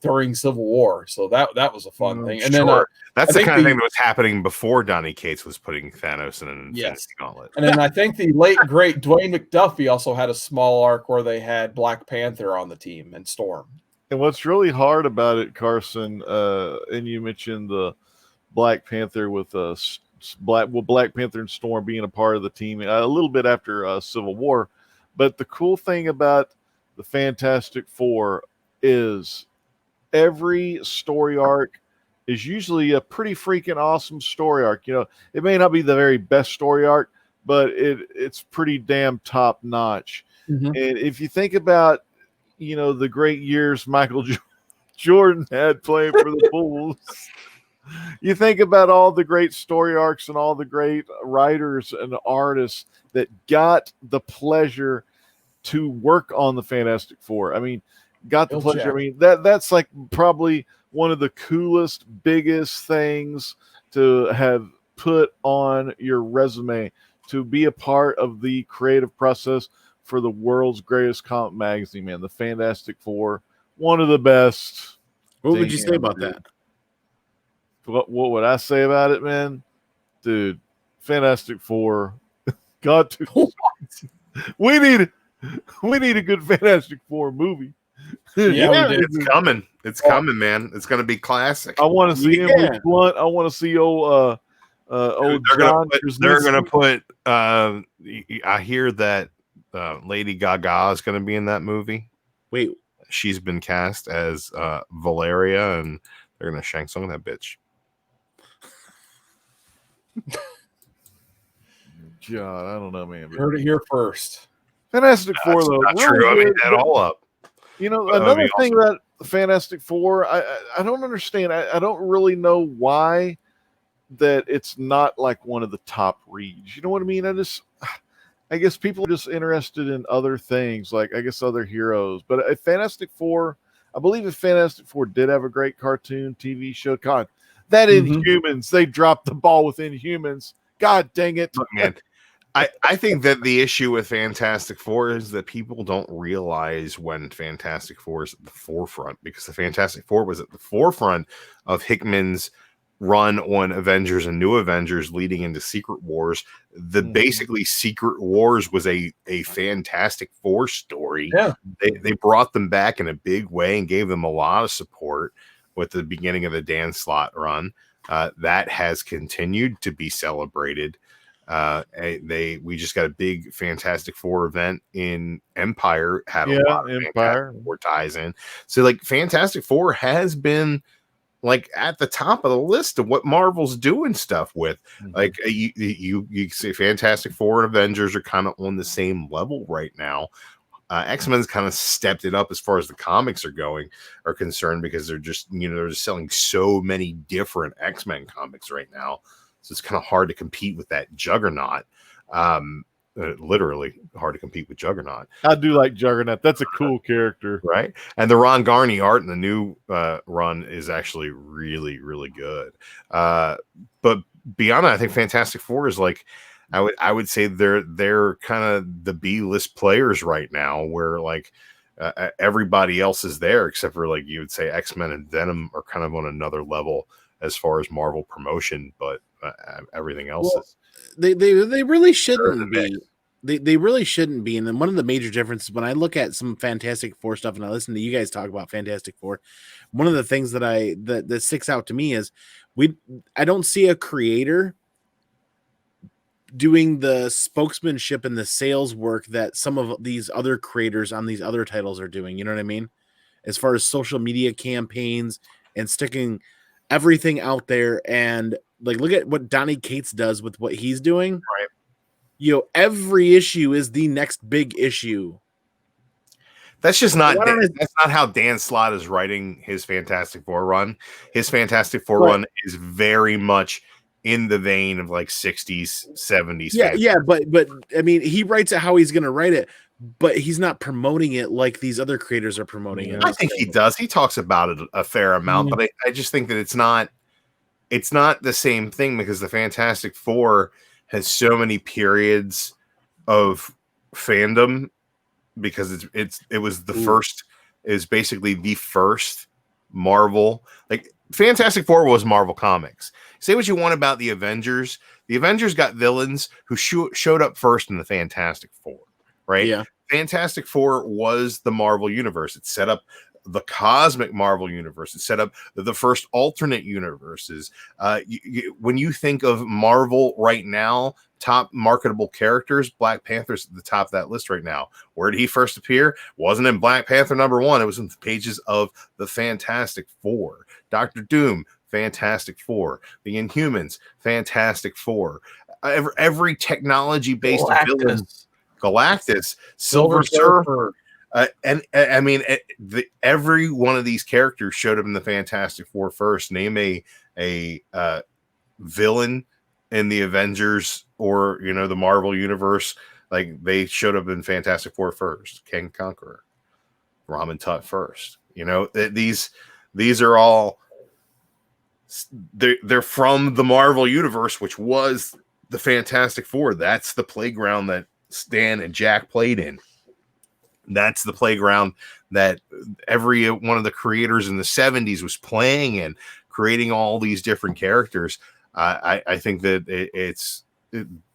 during Civil War. So that was a fun thing. And then that's the kind of thing that was happening before Donny Cates was putting Thanos in an Infinity Gauntlet. And then I think the late, great Dwayne McDuffie also had a small arc where they had Black Panther on the team and Storm. And what's really hard about it, Carson, and you mentioned the Black Panther with Black Panther and Storm being a part of the team a little bit after Civil War. But the cool thing about the Fantastic Four is every story arc is usually a pretty freaking awesome story arc. You know, it may not be the very best story arc, but it's pretty damn top notch. Mm-hmm. And if you think about, you know, the great years Michael Jordan had playing for the Bulls, you think about all the great story arcs and all the great writers and artists that got the pleasure to work on the Fantastic Four. I mean, got the pleasure. I mean, that's like probably one of the coolest, biggest things to have put on your resume, to be a part of the creative process for the world's greatest comic magazine, man. The Fantastic Four, one of the best. What would you say about that? What would I say about it, man? Dude, Fantastic Four. God, we need a good Fantastic Four movie. Yeah, it's coming. It's coming, man. It's going to be classic. I want to see Emily Blunt. I want to see old John. They're going to put. I hear that Lady Gaga is going to be in that movie. Wait, she's been cast as Valeria, and they're going to Shang Tsung that bitch. God, I don't know, man. Heard it here first. Fantastic Four, though. Not true. I mean, that all up. You know, another thing about the Fantastic Four, I don't understand. I don't really know why that it's not like one of the top reads. You know what I mean? I guess people are just interested in other things, like I guess other heroes. But a Fantastic Four, I believe if Fantastic Four did have a great cartoon TV show, God, that Inhumans, they dropped the ball with Inhumans. God dang it. Look, man. I think that the issue with Fantastic Four is that people don't realize when Fantastic Four is at the forefront, because the Fantastic Four was at the forefront of Hickman's run on Avengers and New Avengers leading into Secret Wars. The basically Secret Wars was a Fantastic Four story. Yeah. They brought them back in a big way and gave them a lot of support with the beginning of the Dan Slott run. That has continued to be celebrated. We just got a big Fantastic Four event in Empire, had a lot of Empire Fantastic Four ties in. So like Fantastic Four has been like at the top of the list of what Marvel's doing stuff with. Like you say Fantastic Four and Avengers are kind of on the same level right now. X-Men's kind of stepped it up as far as the comics are concerned, because they're just selling so many different X-Men comics right now. So it's kind of hard to compete with that juggernaut. Literally hard to compete with Juggernaut. I do like Juggernaut. That's a cool character, right? And the Ron Garney art in the new run is actually really, really good. But beyond that, I think Fantastic Four is like, I would say they're kind of the B-list players right now, where like everybody else is there except for like you would say X-Men and Venom are kind of on another level as far as Marvel promotion, but everything else is. They really shouldn't be. They really shouldn't be. And then one of the major differences when I look at some Fantastic Four stuff and I listen to you guys talk about Fantastic Four, one of the things that sticks out to me is I don't see a creator doing the spokesmanship and the sales work that some of these other creators on these other titles are doing. You know what I mean? As far as social media campaigns and sticking everything out there, and like look at what Donny Cates does with what he's doing. Right. Every issue is the next big issue. That's just not that's not how Dan Slott is writing his Fantastic Four run. His Fantastic Four run is very much in the vein of like 60s, 70s. Yeah, but I mean, he writes it how he's going to write it, but he's not promoting it like these other creators are promoting it. I think he does. He talks about it a fair amount, but I just think that it's not the same thing, because the Fantastic Four has so many periods of fandom, because it was the first, is basically the first Marvel, like Fantastic Four was Marvel Comics. Say what you want about the Avengers. The Avengers got villains who showed up first in the Fantastic Four, right? Yeah. Fantastic Four was the Marvel Universe. It set up the cosmic Marvel Universe. It set up the first alternate universes. When you think of Marvel right now, top marketable characters, Black Panther's at the top of that list right now. Where did he first appear? Wasn't in Black Panther #1. It was in the pages of the Fantastic Four. Dr. Doom, Fantastic Four. The Inhumans, Fantastic Four. Every technology-based villain, Galactus, Silver Surfer. And I mean, every one of these characters showed up in the Fantastic Four first. Name a villain in the Avengers or the Marvel Universe, like they showed up in Fantastic Four first. King Conqueror, Ramen Tut first. These are all they're from the Marvel Universe, which was the Fantastic Four. That's the playground that Stan and Jack played in. That's the playground that every one of the creators in the 70s was playing in, creating all these different characters. I think that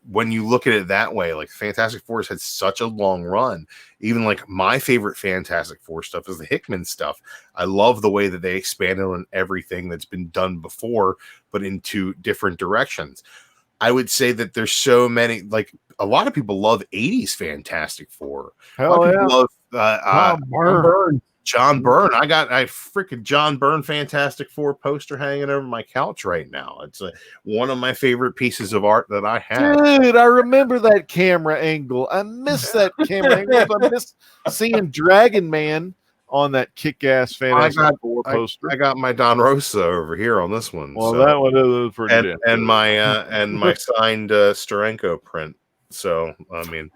when you look at it that way, like Fantastic Four has had such a long run. Even like my favorite Fantastic Four stuff is the Hickman stuff. I love the way that they expanded on everything that's been done before, but into different directions. I would say that there's so many, like a lot of people love 80s Fantastic Four. Hell yeah. Love John Byrne. I freaking John Byrne Fantastic Four poster hanging over my couch right now. It's one of my favorite pieces of art that I have. Dude, I remember that camera angle. I miss that camera angle. I miss seeing Dragon Man on that kick-ass Fantastic Four poster. I got my Don Rosa over here on this one. Well, that one is pretty and my signed Steranko print. So I mean,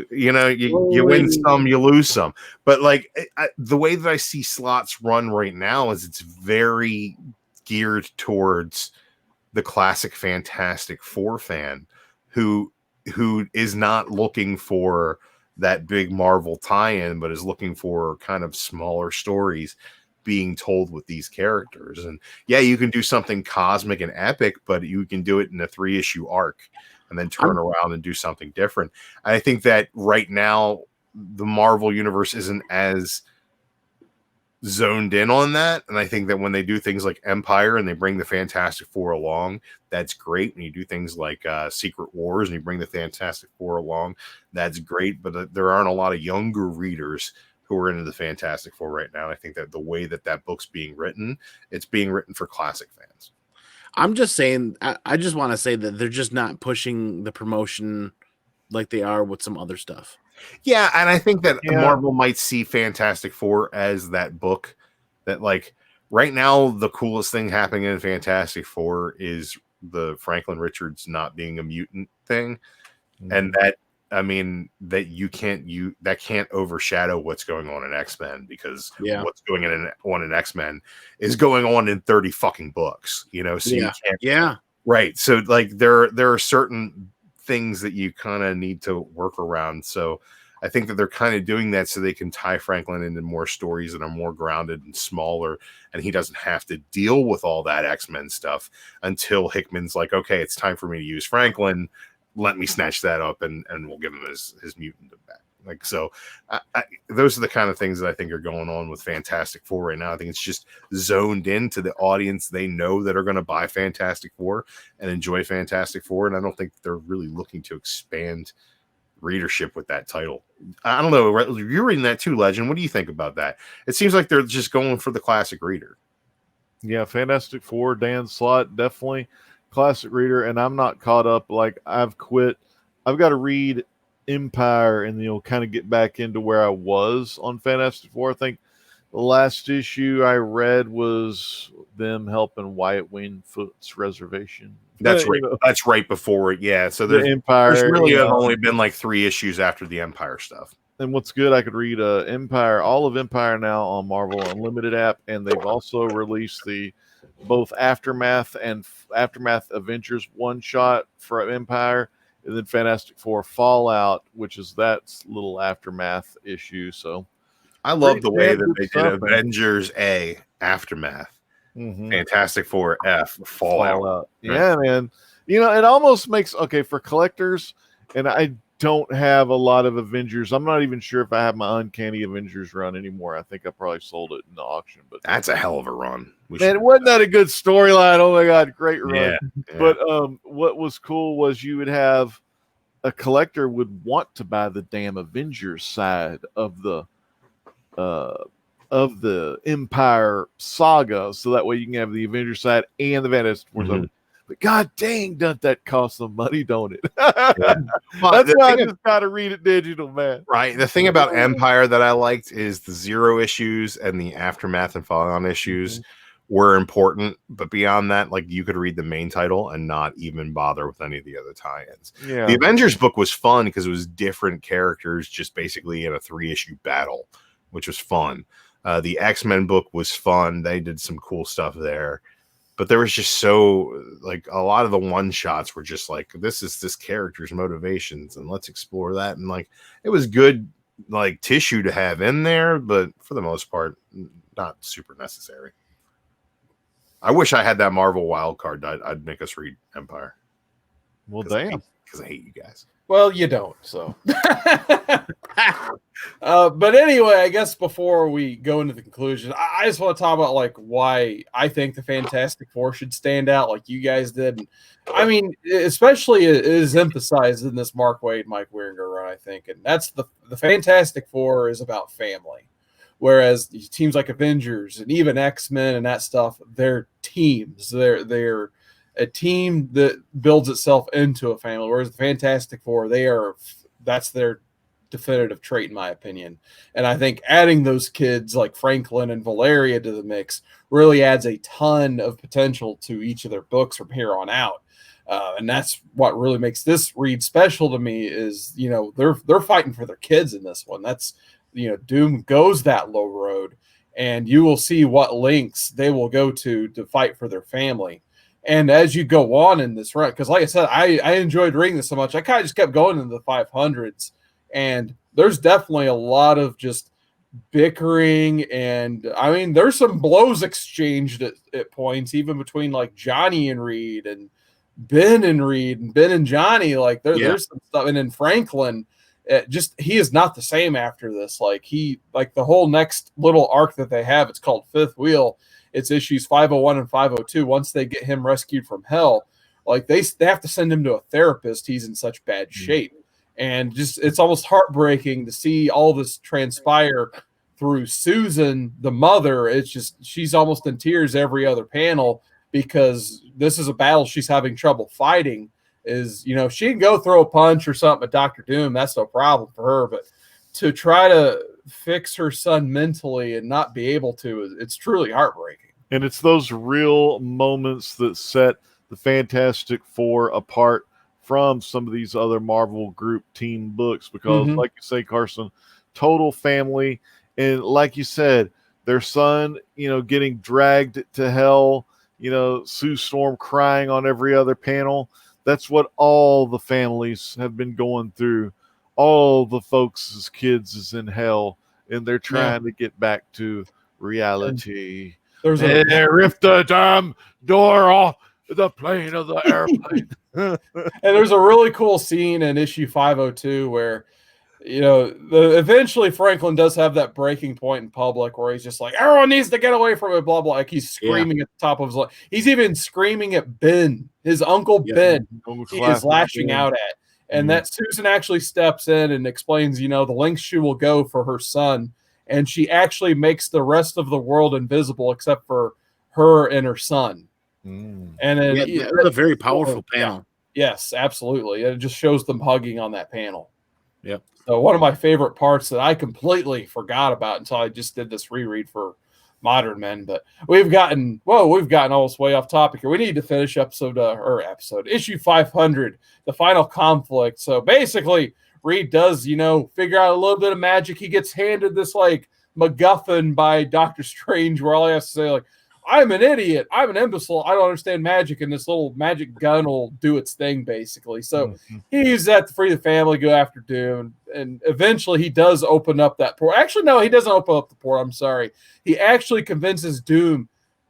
you win some, you lose some. But like the way that I see Slott's run right now is it's very geared towards the classic Fantastic Four fan who is not looking for that big Marvel tie-in, but is looking for kind of smaller stories being told with these characters. And yeah, you can do something cosmic and epic, but you can do it in a 3-issue arc and then turn around and do something different. I think that right now the Marvel universe isn't as zoned in on that, and I think that when they do things like Empire and they bring the Fantastic Four along, that's great. When you do things like Secret Wars and you bring the Fantastic Four along, that's great. But there aren't a lot of younger readers who are into the Fantastic Four right now. I think that the way that book's being written, it's being written for classic fans. I'm just saying, I just want to say that they're just not pushing the promotion like they are with some other stuff. Yeah, and I think that Marvel might see Fantastic Four as that book that, like, right now the coolest thing happening in Fantastic Four is the Franklin Richards not being a mutant thing. And that, I mean, that that can't overshadow what's going on in X-Men, because what's going on in X-Men is going on in 30 fucking books, you know, so you can't. Right. So like there are certain things that you kind of need to work around. So I think that they're kind of doing that so they can tie Franklin into more stories that are more grounded and smaller, and he doesn't have to deal with all that X-Men stuff until Hickman's like, okay, it's time for me to use Franklin. Let me snatch that up and we'll give him his mutant back. Like, so those are the kind of things that I think are going on with Fantastic Four right now. I think it's just zoned into the audience they know that are going to buy Fantastic Four and enjoy Fantastic Four. And I don't think they're really looking to expand readership with that title. I don't know. You're reading that too, Legend. What do you think about that? It seems like they're just going for the classic reader. Yeah, Fantastic Four, Dan Slott, definitely classic reader. And I'm not caught up. Like, I've quit. I've got to read Empire and kind of get back into where I was on Fantastic Four. I think the last issue I read was them helping Wyatt Wingfoot's reservation. That's right. That's right before it. Yeah. So there's really only been like 3 issues after the Empire stuff. And what's good, I could read Empire, all of Empire now on Marvel Unlimited app, and they've also released the both Aftermath and Aftermath Avengers one shot for Empire. And then Fantastic Four Fallout, which is that little Aftermath issue. So I love the way that they did Avengers A, Aftermath, Fantastic Four F, Fallout. Yeah, man. You know, it almost makes, for collectors, and I don't have a lot of Avengers. I'm not even sure if I have my Uncanny Avengers run anymore. I think I probably sold it in the auction. But that's a hell of a run. Man, wasn't that a good storyline? Oh my God, great run. Yeah. But what was cool was you would have a collector would want to buy the damn Avengers side of the Empire saga, so that way you can have the Avengers side and the Fantastic Four side. But God dang, doesn't that cost some money, don't it? Well, that's why I just gotta read it digital, man. Right. The thing about Empire that I liked is the 0 issues and the Aftermath and Fallout issues were important, but beyond that, like, you could read the main title and not even bother with any of the other tie-ins. Yeah. The Avengers book was fun because it was different characters just basically in a 3-issue battle, which was fun. The X-Men book was fun. They did some cool stuff there. But there was just like, a lot of the one-shots were just like, this is this character's motivations, and let's explore that. And, like, it was good, like, tissue to have in there, but for the most part, not super necessary. I wish I had that Marvel wild card. I'd make us read Empire. Well, damn. Because I hate you guys. Well, you don't, so. But anyway, I guess before we go into the conclusion, I just want to talk about, like, why I think the Fantastic Four should stand out like you guys did. And, I mean, especially it is emphasized in this Mark Waid, Mike Wieringo run, I think. And that's the Fantastic Four is about family. Whereas teams like Avengers and even X-Men and that stuff, they're teams. They're a team that builds itself into a family. Whereas the Fantastic Four, that's their definitive trait, in my opinion. And I think adding those kids like Franklin and Valeria to the mix really adds a ton of potential to each of their books from here on out. And that's what really makes this read special to me is, you know, they're fighting for their kids in this one. That's, you know, Doom goes that low road, and you will see what lengths they will go to fight for their family. And as you go on in this run, because like I said, I enjoyed reading this so much, I kind of just kept going into the 500s, and there's definitely a lot of just bickering, and I mean, there's some blows exchanged at points, even between like Johnny and Reed and Ben and Reed and Ben and Johnny. Like there's some stuff, and then Franklin. He is not the same after this. Like the whole next little arc that they have, it's called Fifth Wheel. It's issues 501 and 502. Once they get him rescued from hell, like they have to send him to a therapist. He's in such bad shape, and just it's almost heartbreaking to see all this transpire through Susan, the mother. It's just she's almost in tears every other panel because this is a battle she's having trouble fighting. Is, you know, she can go throw a punch or something at Dr. Doom. That's no problem for her. But to try to fix her son mentally and not be able to, it's truly heartbreaking. And it's those real moments that set the Fantastic Four apart from some of these other Marvel group team books. Because, like you say, Carson, total family. And like you said, their son, you know, getting dragged to hell, you know, Sue Storm crying on every other panel. That's what all the families have been going through. All the folks' kids is in hell, and they're trying to get back to reality. They ripped the damn door off the plane of the airplane. And there's a really cool scene in issue 502 where, you know, eventually Franklin does have that breaking point in public where he's just like, everyone needs to get away from it, blah, blah. Like he's screaming at the top of his lungs. He's even screaming at Ben, his uncle Ben, he is lashing out at. And that Susan actually steps in and explains, you know, the lengths she will go for her son. And she actually makes the rest of the world invisible except for her and her son. And then, that's a very powerful panel. Yes, absolutely. And it just shows them hugging on that panel. Yep. So one of my favorite parts that I completely forgot about until I just did this reread for Modern Men, but we've gotten almost way off topic here. We need to finish issue 500, the final conflict. So basically, Reed does, you know, figure out a little bit of magic. He gets handed this like MacGuffin by Doctor Strange, where all he has to say, like, I'm an idiot, I'm an imbecile, I don't understand magic, and this little magic gun will do its thing, basically. So he uses that to free the family, go after Doom, and eventually he does open up that port. Actually, no, he doesn't open up the port, I'm sorry. He actually convinces Doom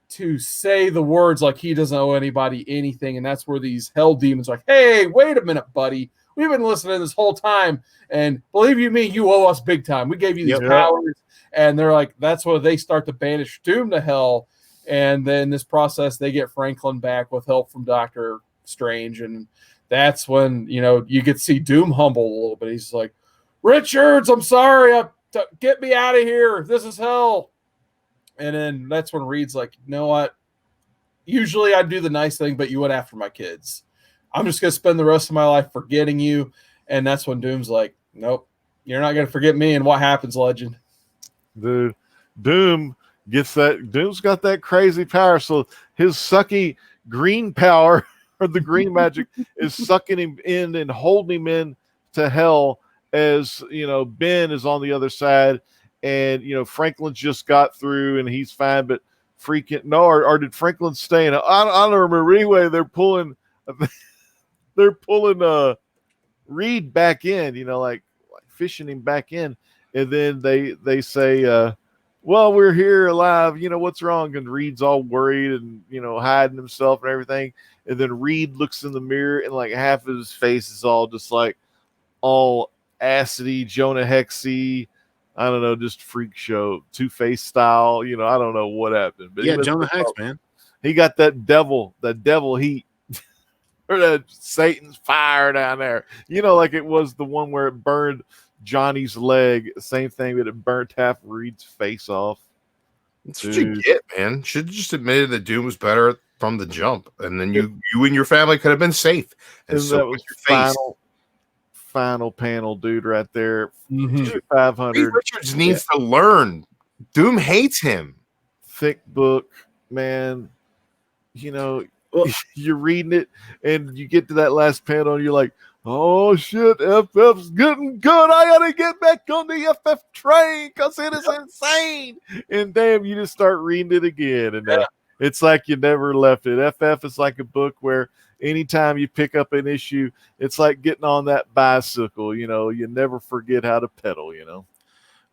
to say the words like he doesn't owe anybody anything, and that's where these hell demons are like, hey, wait a minute, buddy. We've been listening this whole time, and believe you me, you owe us big time. We gave you these powers, and they're like, that's where they start to banish Doom to hell. And then this process, they get Franklin back with help from Dr. Strange. And that's when, you know, you get to see Doom humble a little bit. He's like, Richards, I'm sorry. Get me out of here. This is hell. And then that's when Reed's like, you know what? Usually I do the nice thing, but you went after my kids. I'm just going to spend the rest of my life forgetting you. And that's when Doom's like, nope, you're not going to forget me. And what happens, Legend? Dude, Doom's got that crazy power. So his sucky green power or the green magic is sucking him in and holding him in to hell as, you know, Ben is on the other side and, you know, Franklin just got through and he's fine, but freaking no, or did Franklin stay in? I don't remember. Anyway, they're pulling Reed back in, you know, like fishing him back in. And then they say, well, we're here alive. You know, what's wrong? And Reed's all worried and, you know, hiding himself and everything. And then Reed looks in the mirror and like half of his face is all just like all acidy, Jonah Hexy. I don't know, just freak show, Two-Face style. You know, I don't know what happened. But yeah, Jonah Hex, man. He got that devil heat or that Satan's fire down there. You know, like it was the one where it burned Johnny's leg, same thing, but it burnt half Reed's face off. That's what you get, man. Should have just admitted that Doom was better from the jump, and then you and your family could have been safe. And so that was your final panel, dude, right there. 500. Richards needs to learn. Doom hates him. Thick book, man. You know, you're reading it, and you get to that last panel, and you're like, oh shit, FF's getting good. I gotta get back on the FF train because it is insane. And damn, you just start reading it again. And it's like you never left it. FF is like a book where anytime you pick up an issue, it's like getting on that bicycle. You know, you never forget how to pedal, you know.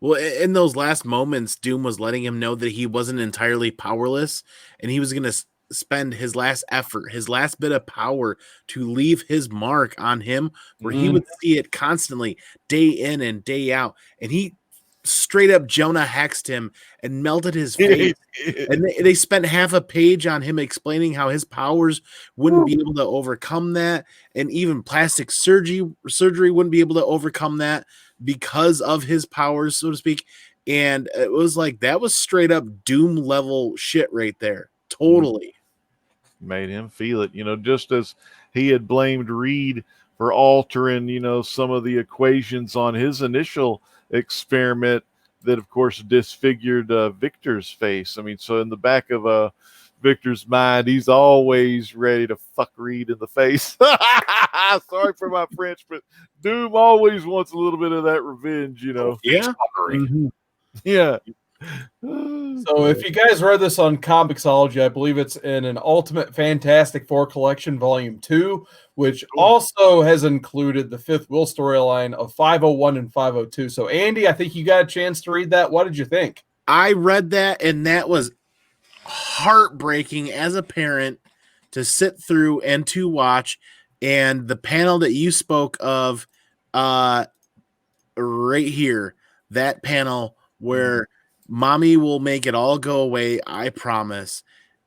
Well, in those last moments, Doom was letting him know that he wasn't entirely powerless, and he was going to spend his last effort, his last bit of power to leave his mark on him, where he would see it constantly, day in and day out. And he straight up Jonah hexed him and melted his face. And they spent half a page on him explaining how his powers wouldn't be able to overcome that, and even plastic surgery wouldn't be able to overcome that because of his powers, so to speak. And it was like, that was straight up Doom level shit right there. Totally. Made him feel it, just as he had blamed Reed for altering, some of the equations on his initial experiment that, of course, disfigured Victor's face. I mean, so in the back of Victor's mind, he's always ready to fuck Reed in the face. Sorry for my French, but Doom always wants a little bit of that revenge, Yeah. Yeah. So if you guys read this on Comixology, I believe it's in an Ultimate Fantastic Four collection, Volume 2, which also has included the Fifth Will storyline of 501 and 502. So, Andy, I think you got a chance to read that. What did you think? I read that, and that was heartbreaking as a parent to sit through and to watch. And the panel that you spoke of right here, that panel where mommy will make it all go away, I promise.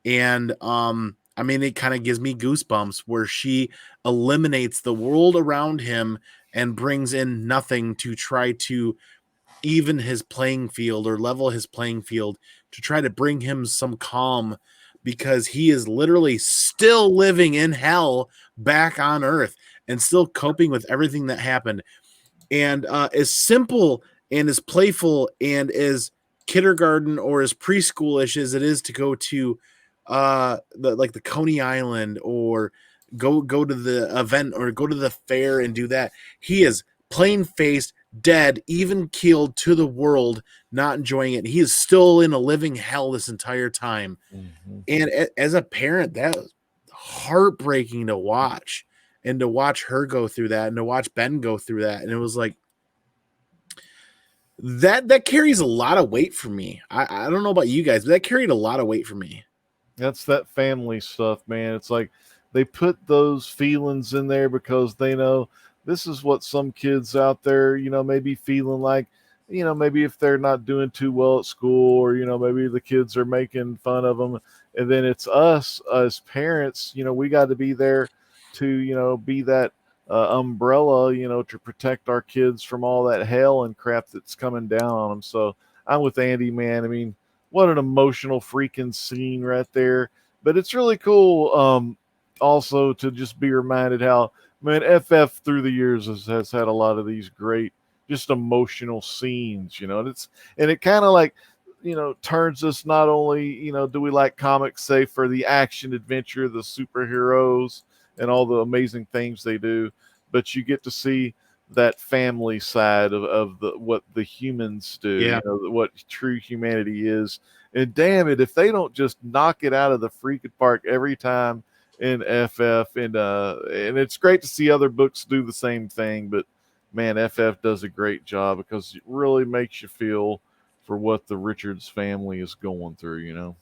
And I mean, it kind of gives me goosebumps where she eliminates the world around him and brings in nothing to try to even his playing field or level his playing field, to try to bring him some calm, because he is literally still living in hell back on Earth and still coping with everything that happened. And as simple and as playful and as kindergarten or as preschoolish as it is to go to the Coney Island or go to the event or go to the fair and do that, he is plain-faced, dead, even keeled to the world, not enjoying it. He is still in a living hell this entire time. And as a parent, that was heartbreaking to watch, and to watch her go through that, and to watch Ben go through that. And it was like, that carries a lot of weight for me. I don't know about you guys, but that carried a lot of weight for me. That's that family stuff, man. It's like they put those feelings in there because they know this is what some kids out there, maybe feeling like, maybe if they're not doing too well at school, or, maybe the kids are making fun of them. And then it's us as parents, we got to be there to, be that umbrella, to protect our kids from all that hell and crap that's coming down on them. So I'm with Andy, man. I mean, what an emotional freaking scene right there. But it's really cool also to just be reminded how, man, FF through the years has had a lot of these great, just emotional scenes, and it kind of like, turns us not only, do we like comics, say, for the action adventure, the superheroes and all the amazing things they do, but you get to see that family side of what the humans do, what true humanity is. And damn it, if they don't just knock it out of the freaking park every time in FF, and it's great to see other books do the same thing, but man, FF does a great job because it really makes you feel for what the Richards family is going through,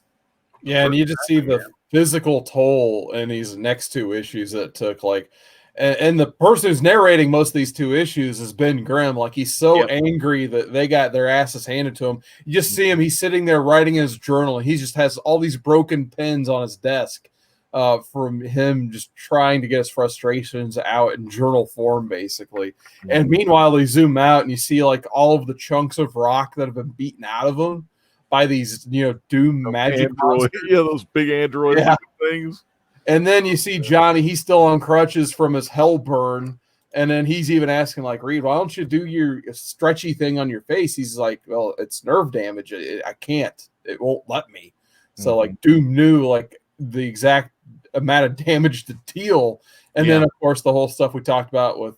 Yeah, and you just see the physical toll in these next two issues that took, like, and the person who's narrating most of these two issues is Ben Grimm. Like, he's so angry that they got their asses handed to him. You just see him, he's sitting there writing in his journal, and he just has all these broken pens on his desk from him just trying to get his frustrations out in journal form, basically. And meanwhile, they zoom out and you see like all of the chunks of rock that have been beaten out of him by these, Doom magic android. Yeah, those big android things. And then you see Johnny, he's still on crutches from his hell burn. And then he's even asking, like, Reed, why don't you do your stretchy thing on your face? He's like, well, it's nerve damage. I can't. It won't let me. So, like, Doom knew, like, the exact amount of damage to deal. And then, of course, the whole stuff we talked about with,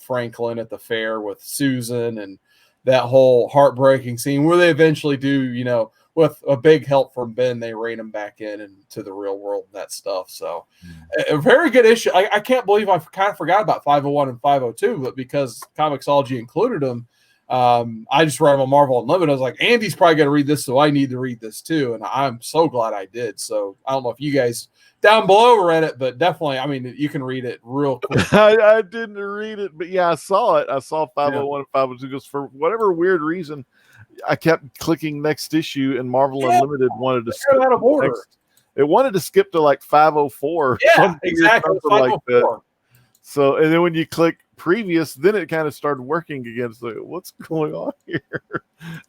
Franklin at the fair with Susan and that whole heartbreaking scene where they eventually do, with a big help from Ben, they rein him back in into the real world and that stuff. So a very good issue. I can't believe I kind of forgot about 501 and 502, but because Comixology included them, I just read them on Marvel Unlimited. I was like, Andy's probably going to read this, so I need to read this too. And I'm so glad I did. So I don't know if you guys down below read it, but definitely, I mean, you can read it real quick. I didn't read it, but yeah, I saw it. I saw 501 and 502 because for whatever weird reason, I kept clicking next issue, and Marvel Unlimited wanted to skip out of order. It wanted to skip to like 504. Yeah, exactly. Like that. So, and then when you click previous, then it kind of started working again. So, what's going on here?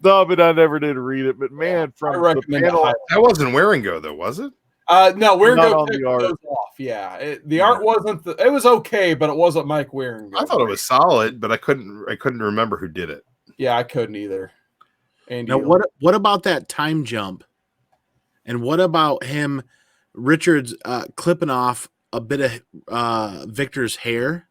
No, but I never did read it. But man, from the panel, that wasn't Wieringo though, was it? No, Wieringo on the art. goes off. Yeah, the art wasn't. It was okay, but it wasn't Mike Wieringo. I thought it was solid, but I couldn't remember who did it. Yeah, I couldn't either. Andy, now, what about that time jump? And what about him, Richards, clipping off a bit of Victor's hair?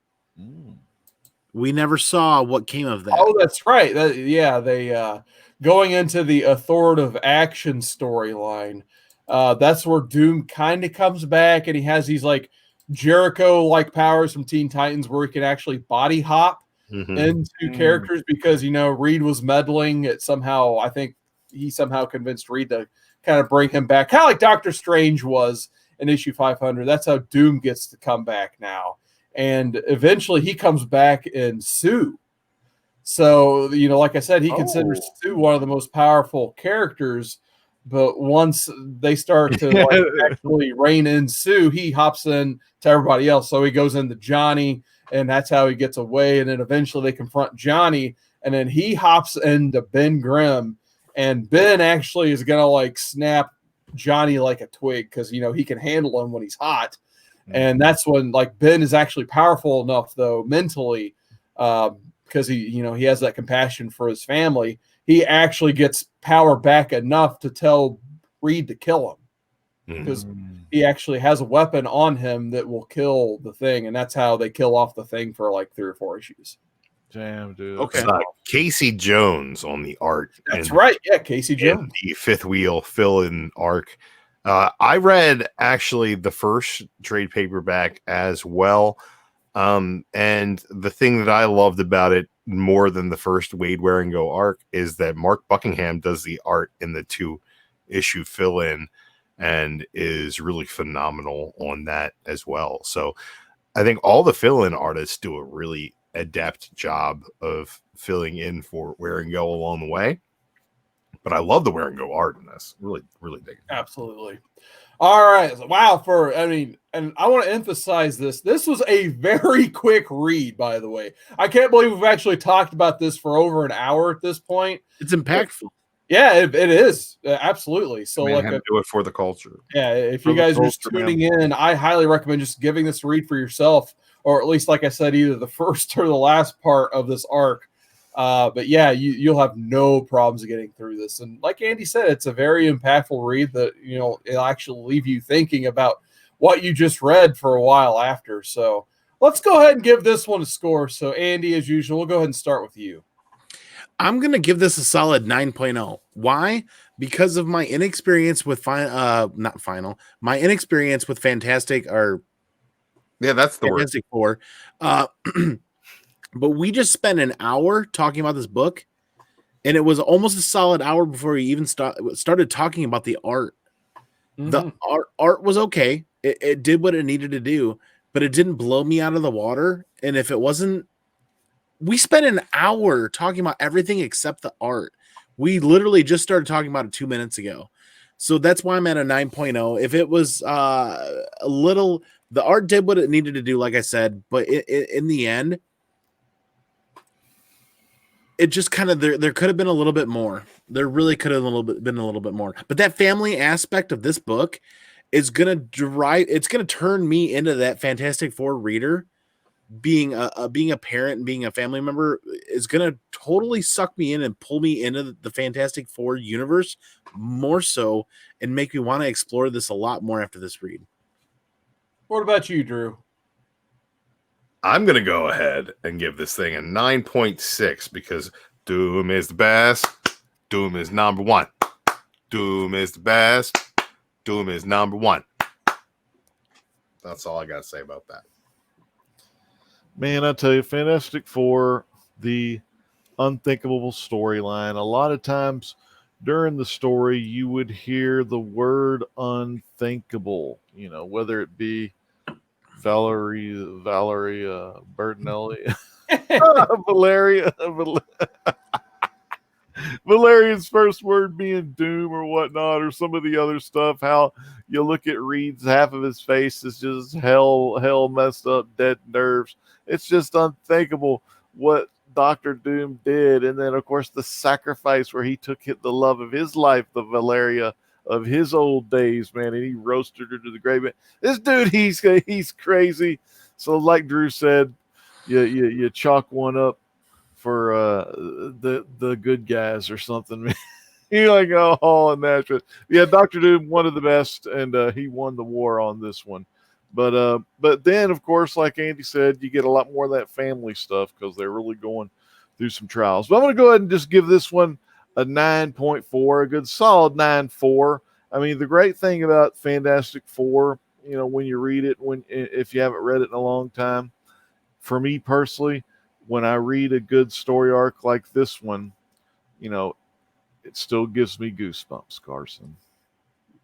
We never saw what came of that. Oh, that's right. They going into the authoritative action storyline. That's where Doom kind of comes back, and he has these like Jericho-like powers from Teen Titans, where he can actually body hop into characters because Reed was meddling. It somehow, I think he somehow convinced Reed to kind of bring him back, kind of like Doctor Strange was in issue 500. That's how Doom gets to come back now. And eventually he comes back in Sue. So, like I said, he considers Sue one of the most powerful characters. But once they start to actually rein in Sue, he hops in to everybody else. So he goes into Johnny, and that's how he gets away. And then eventually they confront Johnny, and then he hops into Ben Grimm. And Ben actually is going to snap Johnny like a twig because, he can handle him when he's hot. And that's when Ben is actually powerful enough, though, mentally, because he has that compassion for his family. He actually gets power back enough to tell Reed to kill him because he actually has a weapon on him that will kill the Thing. And that's how they kill off the Thing for 3 or 4 issues. Damn, dude. Okay. Casey Jones on the art. That's right. Yeah, Casey Jones. The Fifth Wheel fill-in arc. I read actually the first trade paperback as well. And the thing that I loved about it more than the first Waid Wieringo arc is that Mark Buckingham does the art in the 2-issue fill-in and is really phenomenal on that as well. So I think all the fill-in artists do a really adept job of filling in for Wieringo along the way. But I love the Wieringo art in this. Really, really dig it. Absolutely. All right. Wow. And I want to emphasize this. This was a very quick read, by the way. I can't believe we've actually talked about this for over an hour at this point. It's impactful. Yeah, it is. Absolutely. So, I had to do it for the culture. Yeah, if you guys are just tuning in, I highly recommend just giving this a read for yourself, or at least, like I said, either the first or the last part of this arc. But yeah, you'll have no problems getting through this. And like Andy said, it's a very impactful read that, it'll actually leave you thinking about what you just read for a while after. So let's go ahead and give this one a score. So Andy, as usual, we'll go ahead and start with you. I'm going to give this a solid 9.0. Why? Because of my inexperience with my inexperience with Fantastic that's the Fantastic Four. But we just spent an hour talking about this book, and it was almost a solid hour before we even started talking about the art. The art was okay. It did what it needed to do, but it didn't blow me out of the water. And if it wasn't, we spent an hour talking about everything except the art. We literally just started talking about it 2 minutes ago. So that's why I'm at a 9.0. If it was the art did what it needed to do, like I said, but in the end, it just kind of there could have been a little bit more. There really could have been a little bit more. But that family aspect of this book is gonna turn me into that Fantastic Four reader. Being a parent and being a family member is gonna totally suck me in and pull me into the Fantastic Four universe more so, and make me want to explore this a lot more after this read. What about you, Drew? I'm going to go ahead and give this thing a 9.6 because Doom is the best. Doom is number one. Doom is the best. Doom is number one. That's all I got to say about that. Man, I tell you, Fantastic Four, the unthinkable storyline. A lot of times during the story, you would hear the word unthinkable, whether it be Valeria Bertinelli, Valerian's first word being doom or whatnot, or some of the other stuff. How you look at Reed's, half of his face is just hell messed up, dead nerves. It's just unthinkable what Dr. Doom did. And then, of course, the sacrifice where he took the love of his life, the Valeria of his old days, man, and he roasted her to the grave. This dude, he's crazy. So, like Dru said, you chalk one up for the good guys or something. You're like, oh, and that's it. Yeah, Dr. Doom, one of the best, and he won the war on this one. But then, of course, like Andy said, you get a lot more of that family stuff because they're really going through some trials. But I'm going to go ahead and just give this one a 9.4, a good solid 9.4. I mean, the great thing about Fantastic Four, when you read it, if you haven't read it in a long time, for me personally, when I read a good story arc like this one, it still gives me goosebumps, Carson.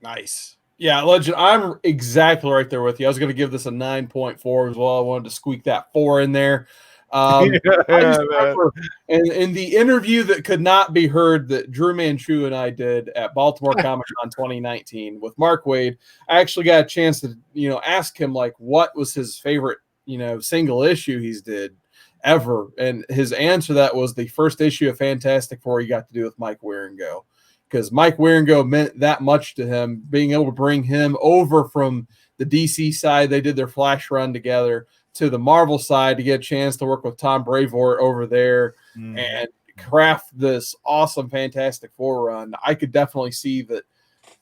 Nice. Yeah, Legend, I'm exactly right there with you. I was going to give this a 9.4 as well. I wanted to squeak that 4 in there. I just remember in the interview that could not be heard that DruManchu and I did at Baltimore Comic Con 2019 with Mark Waid, I actually got a chance to, ask him like what was his favorite, single issue he's did ever. And his answer to that was the first issue of Fantastic Four he got to do with Mike Wieringo. Because Mike Wieringo meant that much to him, being able to bring him over from the DC side. They did their Flash run together to the Marvel side to get a chance to work with Tom Brevoort over there and craft this awesome Fantastic Four run. I could definitely see that,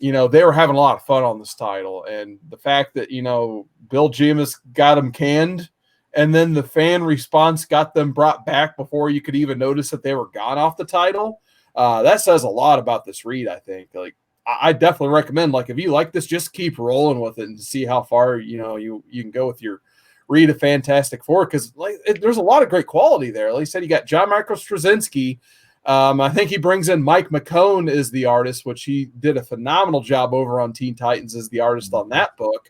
they were having a lot of fun on this title. And the fact that, Bill Jemas got them canned and then the fan response got them brought back before you could even notice that they were gone off the title. That says a lot about this read, I think. Like, I definitely recommend, like, if you like this, just keep rolling with it and see how far, you can go with your read of Fantastic Four, because there's a lot of great quality there. Like I said, you got John Michael Straczynski. I think he brings in Mike McCone as the artist, which he did a phenomenal job over on Teen Titans as the artist on that book.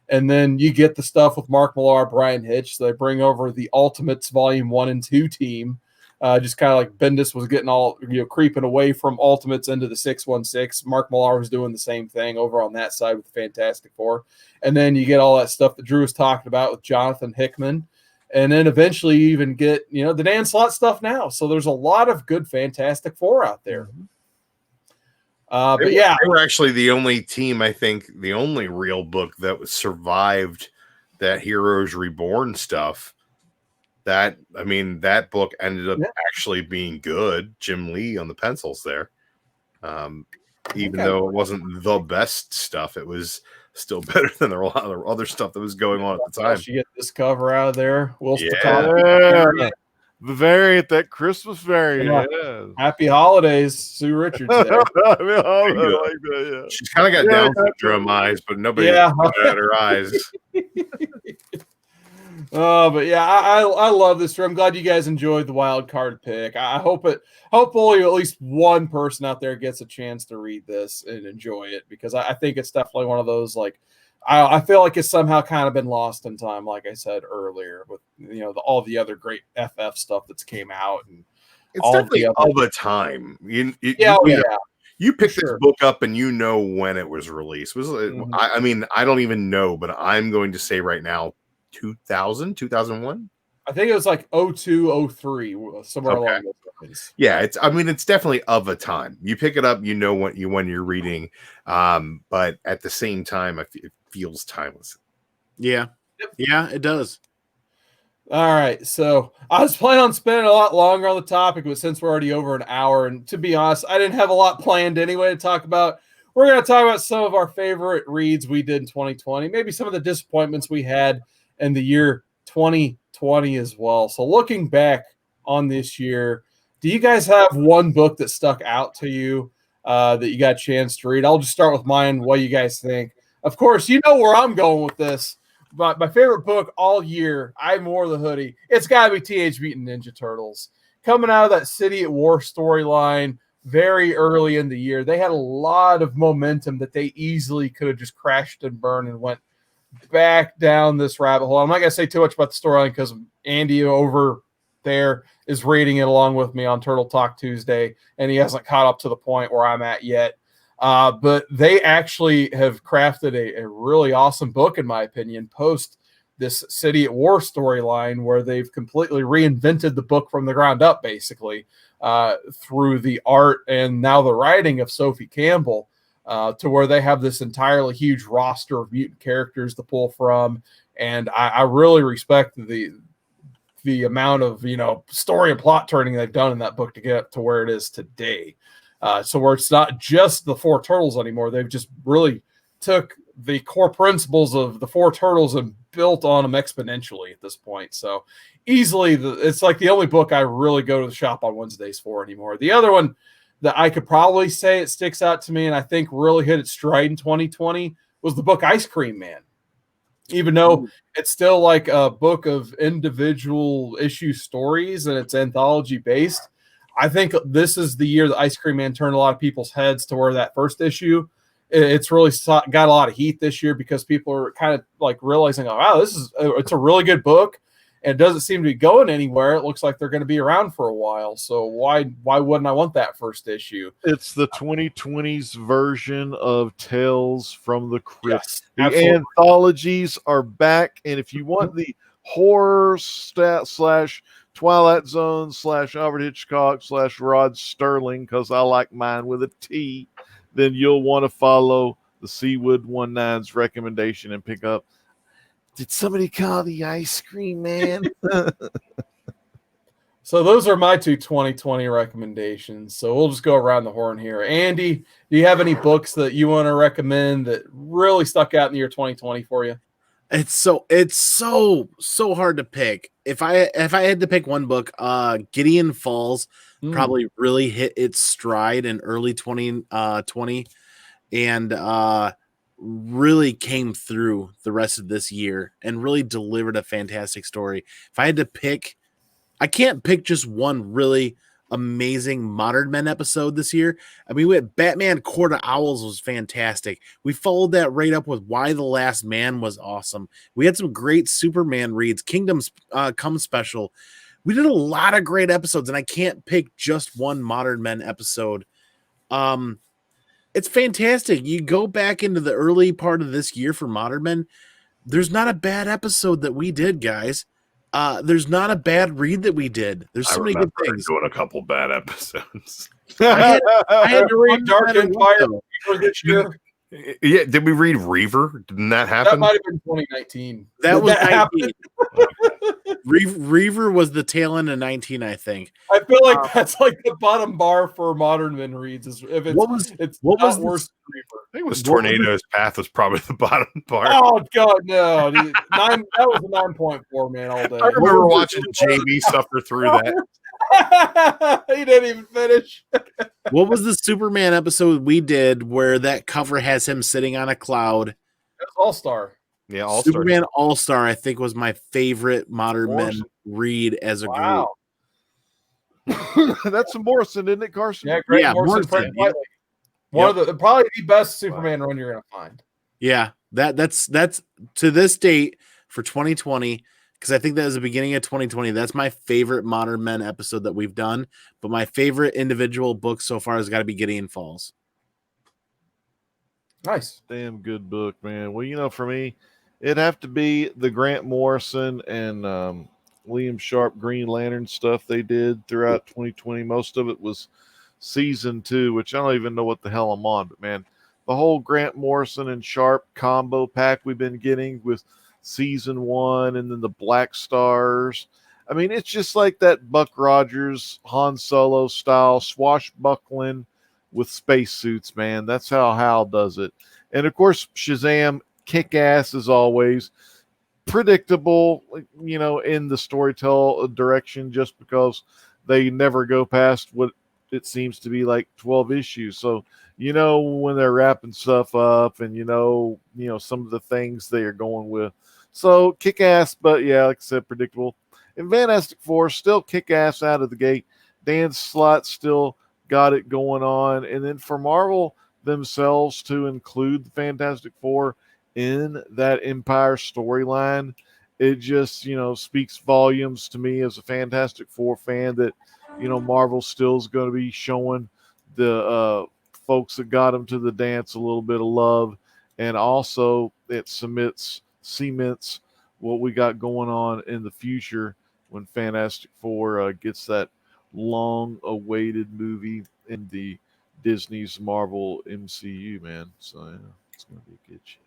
And then you get the stuff with Mark Millar, Brian Hitch. So they bring over the Ultimates Volume 1 and 2 team. Just kind of like Bendis was getting all, creeping away from Ultimates into the 616. Mark Millar was doing the same thing over on that side with Fantastic Four. And then you get all that stuff that Dru was talking about with Jonathan Hickman. And then eventually you even get, the Dan Slott stuff now. So there's a lot of good Fantastic Four out there. But yeah. They were actually the only team, I think, the only real book that survived that Heroes Reborn stuff. That book ended up actually being good. Jim Lee on the pencils there. Even though it wasn't the best stuff, it was still better than a lot of other stuff that was going on at the time. You get this cover out of there. The variant, that Christmas variant. Yeah. Happy holidays, Sue Richards. She's kind of got Down syndrome eyes, but nobody at her eyes. But yeah, I love this. I'm glad you guys enjoyed the wild card pick. Hopefully at least one person out there gets a chance to read this and enjoy it, because I think it's definitely one of those, like, I feel like it's somehow kind of been lost in time, like I said earlier, with all the other great FF stuff that's came out, and it's definitely all the time. You pick this book up and you know when it was released. I don't even know, but I'm going to say right now 2001. I think it was like 02, 03, somewhere along those lines. Yeah, it's definitely of a time. You pick it up, when you're reading, but at the same time, it feels timeless. Yeah, it does. All right, so I was planning on spending a lot longer on the topic, but since we're already over an hour, and to be honest, I didn't have a lot planned anyway to talk about. We're going to talk about some of our favorite reads we did in 2020, maybe some of the disappointments we had in the year 2020 as well. So looking back on this year, do you guys have one book that stuck out to you that you got a chance to read? I'll just start with mine. What do you guys think? Of course, you know where I'm going with this. But my favorite book all year, I wore the hoodie. It's got to be Teenage Mutant Ninja Turtles. coming out of that City at War storyline very early in the year, they had a lot of momentum that they easily could have just crashed and burned and went back down this rabbit hole. I'm not going to say too much about the storyline because Andy over there is reading it along with me on Turtle Talk Tuesday, and he hasn't caught up to the point where I'm at yet. But they actually have crafted a really awesome book, in my opinion, post this City at War storyline, where they've completely reinvented the book from the ground up, basically, through the art and now the writing of Sophie Campbell, to where they have this entirely huge roster of mutant characters to pull from. And I really respect the amount of, story and plot turning they've done in that book to get to where it is today. So where it's not just the Four Turtles anymore. They've just really took the core principles of the Four Turtles and built on them exponentially at this point. So easily, it's like the only book I really go to the shop on Wednesdays for anymore. The other one that I could probably say it sticks out to me and I think really hit its stride in 2020 was the book Ice Cream Man. Even though it's still like a book of individual issue stories and it's anthology based, I think this is the year that Ice Cream Man turned a lot of people's heads to where that first issue, it's really got a lot of heat this year because people are kind of like realizing, oh, wow, it's a really good book. And it doesn't seem to be going anywhere. It looks like they're going to be around for a while. So why wouldn't I want that first issue? It's the 2020s version of Tales from the Crypt. Yes, the absolutely. anthologies are back. And if you want the horror / Twilight Zone / Alfred Hitchcock / Rod Sterling, because I like mine with a T, then you'll want to follow the Seawood 19's recommendation and pick up. Did somebody call the Ice Cream Man? So those are my two 2020 recommendations. So we'll just go around the horn here. Andy, do you have any books that you want to recommend that really stuck out in the year 2020 for you? It's so hard to pick. If I had to pick one book, Gideon Falls probably really hit its stride in early 2020 and really came through the rest of this year and really delivered a fantastic story. If I had to pick, I can't pick just one really amazing Modern Men episode this year. I mean, we had Batman Court of Owls was fantastic. We followed that right up with Why the Last Man was awesome. We had some great Superman reads, Kingdoms Come Special. We did a lot of great episodes, and I can't pick just one Modern Men episode. It's fantastic. You go back into the early part of this year for Modern Men, there's not a bad episode that we did, guys. There's not a bad read that we did. There's so many good things. Doing a couple bad episodes. I had to read Dark Empire for this year. Yeah, did we read Reaver? Didn't that happen? That might have been 2019. That was 19. Reaver was the tail end of 19, I think. I feel like that's like the bottom bar for Modern Men reads. Is if it's what was worse than Reaver. I think it was Tornado's Path was probably the bottom part. Oh God, no! That was a 9.4, man, all day. I remember watching JB suffer through that. He didn't even finish. What was the Superman episode we did where that cover has him sitting on a cloud? That's All-Star. Yeah, All-Star. Superman All-Star, I think, was my favorite Modern Men read as a group. That's a Morrison, isn't it, Carson? Yeah, great. Yeah, Morrison. Morrison. One of the probably the best Superman run you're gonna find. Yeah, that's to this date for 2020, because I think that was the beginning of 2020. That's my favorite Modern Men episode that we've done. But my favorite individual book so far has got to be Gideon Falls. Nice. Damn good book, man. Well, for me, it'd have to be the Grant Morrison and Liam Sharp Green Lantern stuff they did throughout 2020. Most of it was season 2, which I don't even know what the hell I'm on, but man, the whole Grant Morrison and Sharp combo pack we've been getting with season 1 and then the Black Stars. I mean, it's just like that Buck Rogers, Han Solo style swashbuckling with spacesuits, man. That's how Hal does it. And of course, Shazam, kick ass as always. Predictable, in the storytell direction, just because they never go past what it seems to be like 12 issues. So, when they're wrapping stuff up and, some of the things they are going with. So kick ass, but yeah, like I said, predictable. And Fantastic Four still kick ass out of the gate. Dan Slott still got it going on. And then for Marvel themselves to include the Fantastic Four in that Empire storyline, it just, speaks volumes to me as a Fantastic Four fan that, Marvel still is going to be showing the folks that got them to the dance a little bit of love. And also it cements what we got going on in the future when Fantastic Four gets that long-awaited movie in the Disney's Marvel MCU, man. So yeah, it's going to be good shit.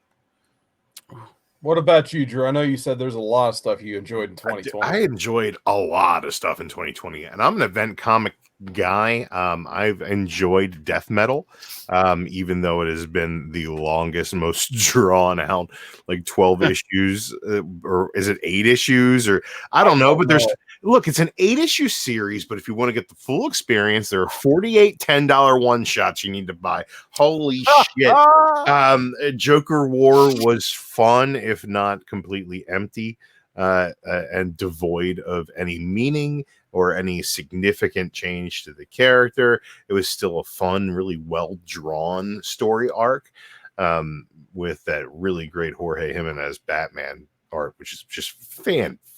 What about you, Drew? I know you said there's a lot of stuff you enjoyed in 2020. I enjoyed a lot of stuff in 2020, and I'm an event comic guy. I've enjoyed Death Metal, even though it has been the longest, most drawn out, like 12 issues, or is it 8 issues? Or I don't know, but look, it's an 8-issue series, but if you want to get the full experience, there are 48 $10 one-shots you need to buy. Holy shit. Joker War was fun, if not completely empty, and devoid of any meaning or any significant change to the character. It was still a fun, really well-drawn story arc, with that really great Jorge Jimenez Batman art, which is just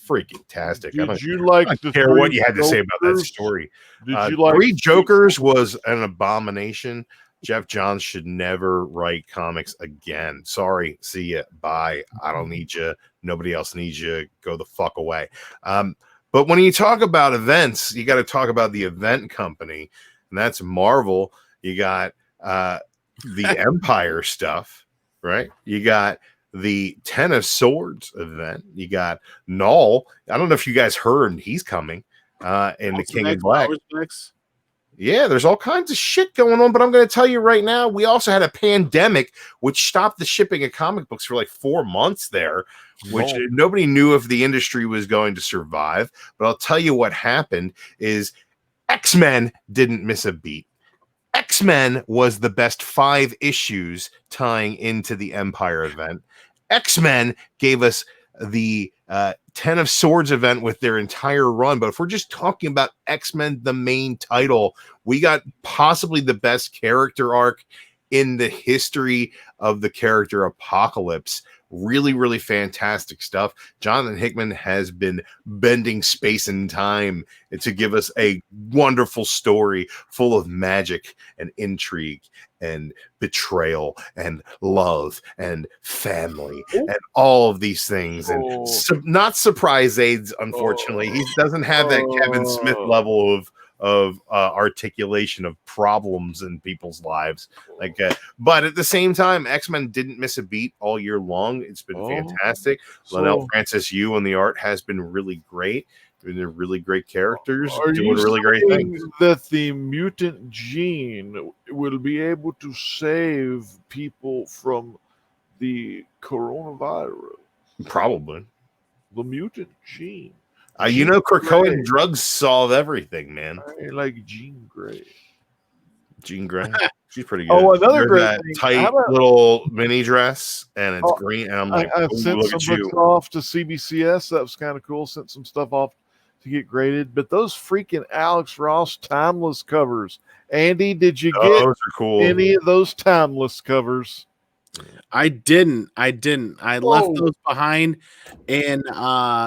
freaking-tastic. Did you like I don't care what you had to say about that story. Did you like Three Jokers was an abomination. Jeff Johns should never write comics again. Sorry. See ya. Bye. I don't need you. Nobody else needs you. Go the fuck away. But when you talk about events, you got to talk about the event company, and that's Marvel. You got the Empire stuff, right? You got the Ten of Swords event. You got Null. I don't know if you guys heard he's coming, and the King in Black. Yeah, there's all kinds of shit going on, but I'm going to tell you right now, we also had a pandemic which stopped the shipping of comic books for like 4 months there, which nobody knew if the industry was going to survive. But I'll tell you what happened is X-Men didn't miss a beat. X-Men was the best 5 issues tying into the Empire event. X-Men gave us the Ten of Swords event with their entire run. But if we're just talking about X-Men, the main title, we got possibly the best character arc in the history of the character Apocalypse. Really, really fantastic stuff. Jonathan Hickman has been bending space and time to give us a wonderful story full of magic and intrigue and betrayal and love and family and all of these things. And not surprise aids, unfortunately. He doesn't have that Kevin Smith level of articulation of problems in people's lives, but at the same time, X-Men didn't miss a beat all year long. It's been fantastic. Lionel Francis Yu on the art has been really great. They're really great characters doing really great things. That the mutant gene will be able to save people from the coronavirus? Probably the mutant gene. Krakoan drugs solve everything, man. I like Jean Grey. Jean Grey. She's pretty good. Oh, another great that thing. Tight little mini dress, and it's green. And I'm like, I've sent look some at you. books off to CBCS. That was kind of cool. Sent some stuff off to get graded. But those freaking Alex Ross timeless covers. Andy, did you get those are cool. Any of those timeless covers? I didn't. I left those behind in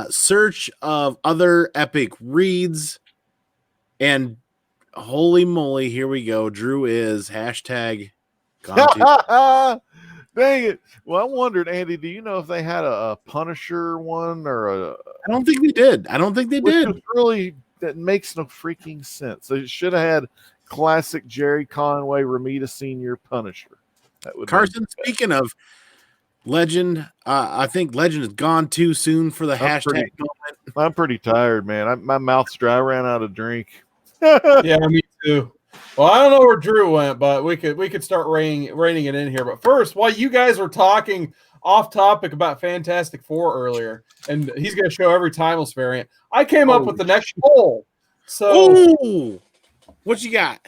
search of other epic reads. And holy moly, here we go. Drew is hashtag gone to. Dang it. Well, I wondered, Andy, do you know if they had a Punisher one or a... I don't think they did. That makes no freaking sense. They should have had classic Jerry Conway, Ramita Sr. Punisher. Carson, speaking of Legend, I think Legend is gone too soon for the hashtag moment. I'm pretty tired, man. My mouth's dry. I ran out of drink. Yeah, me too. Well, I don't know where Drew went, but we could start reining it in here. But first, while you guys were talking off topic about Fantastic Four earlier, and he's going to show every timeless variant, I came up with the next poll. So, what you got?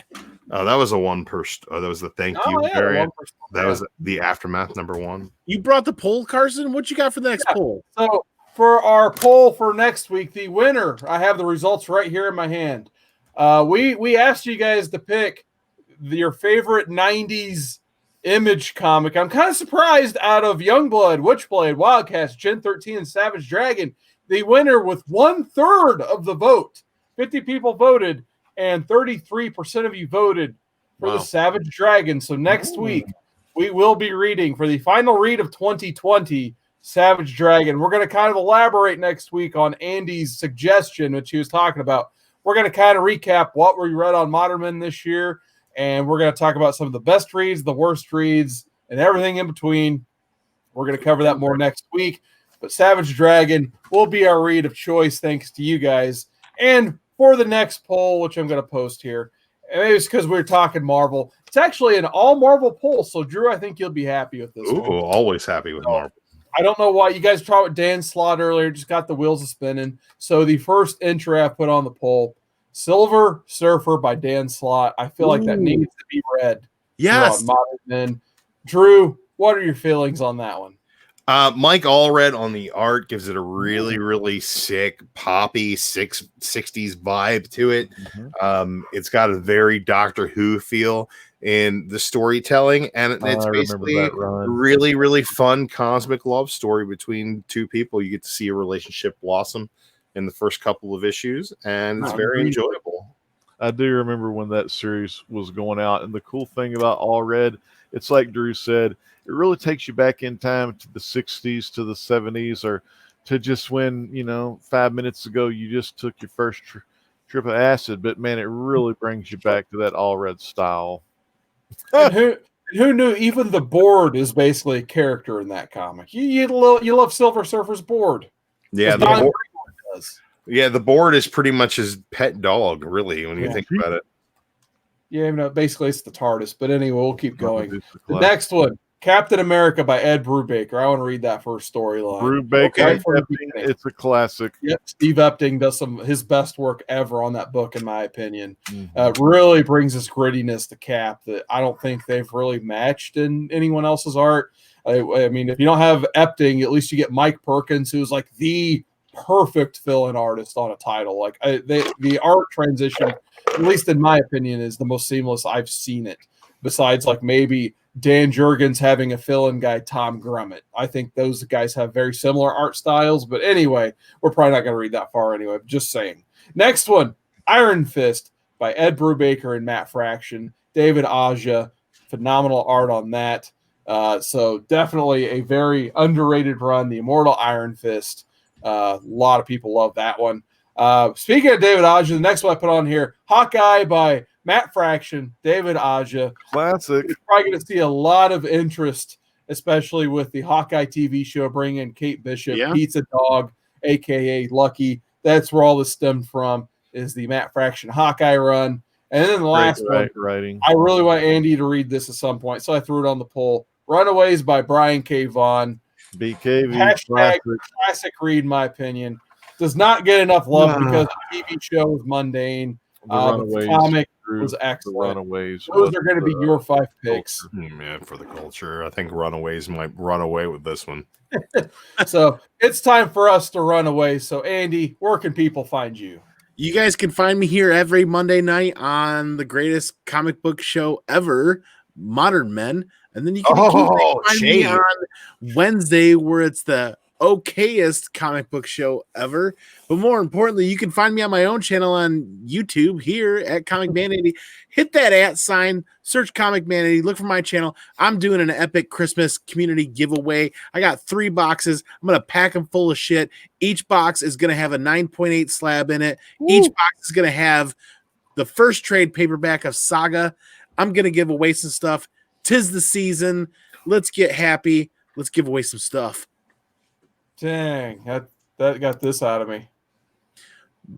Oh, that was a one per. That was the thank you variant. That was the Aftermath #1. You brought the poll, Carson. What you got for the next poll? So for our poll for next week, the winner, I have the results right here in my hand. We asked you guys to pick your favorite 90s Image comic. I'm kind of surprised out of Youngblood, Witchblade, Wildcats, Gen 13, and Savage Dragon, the winner with 1/3 of the vote. 50 people voted, and 33% of you voted for the Savage Dragon. So next week, we will be reading for the final read of 2020, Savage Dragon. We're going to kind of elaborate next week on Andy's suggestion, which he was talking about. We're going to kind of recap what we read on Modern Men this year, and we're going to talk about some of the best reads, the worst reads, and everything in between. We're going to cover that more next week. But Savage Dragon will be our read of choice, thanks to you guys. And for the next poll, which I'm going to post here, and maybe it's because we're talking Marvel, it's actually an all Marvel poll. So, Drew, I think you'll be happy with this one. Always happy with Marvel. I don't know why you guys tried with Dan's slot earlier, just got the wheels spinning. So the first entry I put on the poll, Silver Surfer by Dan Slott. I feel like that needs to be read. Yes. Modern Men. Drew, what are your feelings on that one? Mike Allred on the art gives it a really, really sick, poppy 60s vibe to it. It's got a very Doctor Who feel in the storytelling, and it's basically a really, really fun cosmic love story between two people. You get to see a relationship blossom in the first couple of issues, and it's very enjoyable. I do remember when that series was going out, and the cool thing about All Red, it's like Drew said, it really takes you back in time to the 60s, to the 70s, or to just when, 5 minutes ago you just took your first trip of acid. But man, it really brings you back to that All Red style. And who knew even the board is basically a character in that comic? You love Silver Surfer's board. Yeah, the board is pretty much his pet dog, really, when you think about it. Yeah, basically it's the TARDIS. But anyway, we'll keep going. The next one, Captain America by Ed Brubacher. I want to read that first storyline. Brubacher, it's a classic. Yep, Steve Epting does his best work ever on that book, in my opinion. Really brings this grittiness to Cap that I don't think they've really matched in anyone else's art. I mean, if you don't have Epting, at least you get Mike Perkins, who's like the perfect fill-in artist on a title. Like the art transition, at least in my opinion, is the most seamless I've seen it. Besides, like maybe Dan Jurgens having a fill-in guy, Tom Grummett. I think those guys have very similar art styles. But anyway, we're probably not going to read that far anyway. Just saying. Next one, Iron Fist by Ed Brubacher and Matt Fraction. David Aja, phenomenal art on that. So definitely a very underrated run, the Immortal Iron Fist. A lot of people love that one. Speaking of David Aja, the next one I put on here, Hawkeye by Matt Fraction, David Aja. Classic. You're probably going to see a lot of interest, especially with the Hawkeye TV show bringing in Kate Bishop, Pizza Dog, a.k.a. Lucky. That's where all this stemmed from, is the Matt Fraction Hawkeye run. And then the last one, writing. I really want Andy to read this at some point, so I threw it on the poll. Runaways by Brian K. Vaughan. BKV. Classic read, in my opinion. Does not get enough love because the TV show was mundane. The comic was excellent. Runaways. Those are going to be your 5 picks. Man, for the culture. I think Runaways might run away with this one. So it's time for us to run away. So, Andy, where can people find you? You guys can find me here every Monday night on the greatest comic book show ever, Modern Men. And then you can find me on Wednesday, where it's the okayest comic book show ever. But more importantly, you can find me on my own channel on YouTube here at ComicManAndy. Hit that @ sign, search ComicManAndy, look for my channel. I'm doing an epic Christmas community giveaway. I got 3 boxes. I'm going to pack them full of shit. Each box is going to have a 9.8 slab in it. Each box is going to have the first trade paperback of Saga. I'm going to give away some stuff. 'Tis the season. Let's get happy. Let's give away some stuff. Dang, that got this out of me.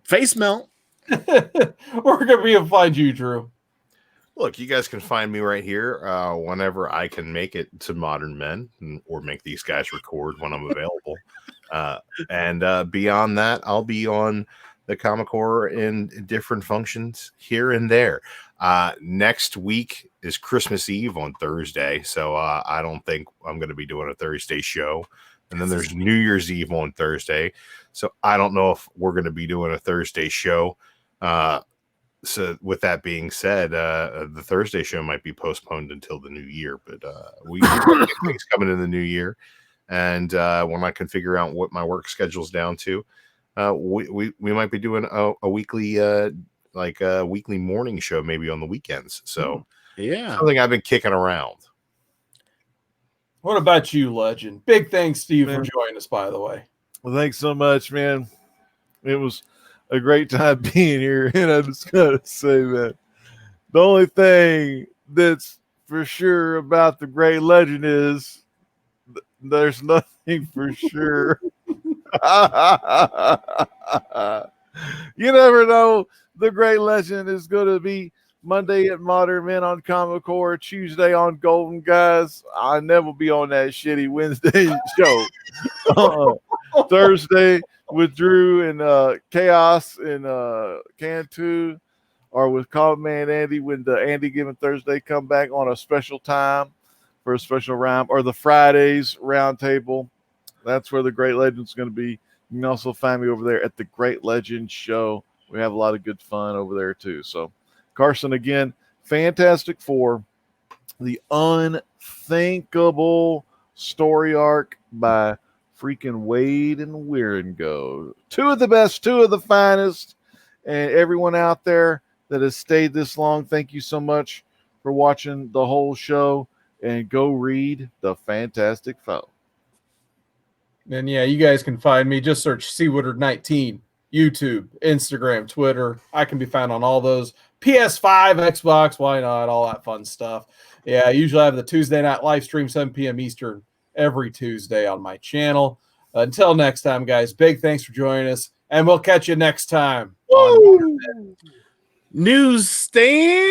Face melt. We're going to be able to find you, Drew. Look, you guys can find me right here whenever I can make it to Modern Men, or make these guys record when I'm available. And beyond that, I'll be on the Comic Horror in different functions here and there. Next week is Christmas Eve on Thursday, so I don't think I'm going to be doing a Thursday show and then there's New Year's Eve on Thursday. So I don't know if we're going to be doing a Thursday show. So with that being said, the Thursday show might be postponed until the new year, but we get things coming in the new year. And when I can figure out what my work schedule's down to, we might be doing a weekly, like a weekly morning show, maybe on the weekends. So yeah, something I've been kicking around. What about you, Legend? Big thanks to you Man. for joining us, by the way. Well, thanks so much, man. It was a great time being here, and I just gotta say that the only thing that's for sure about the Great Legend is there's nothing for sure. You never know. The Great Legend is going to be Monday at Modern Men on Comic Core, Tuesday on Golden Guys. I never be on that shitty Wednesday show. Thursday with Dru and Chaos and Cantu, or with ComicManAndy when the Andy Given Thursday come back on a special time for a special round, or the Fridays roundtable. That's where the Great Legend's going to be. You can also find me over there at the Great Legend Show. We have a lot of good fun over there too. So Carson, again, Fantastic Four, the Unthinkable story arc by freaking Waid and Wieringo. Two of the best, two of the finest. And everyone out there that has stayed this long, thank you so much for watching the whole show. And go read The Fantastic Foe. And yeah, you guys can find me. Just search CWoodard19, YouTube, Instagram, Twitter. I can be found on all those. PS5, Xbox, why not? All that fun stuff. Yeah, I usually have the Tuesday night live stream, 7 p.m. Eastern, every Tuesday on my channel. Until next time, guys, big thanks for joining us, and we'll catch you next time. Newsstand.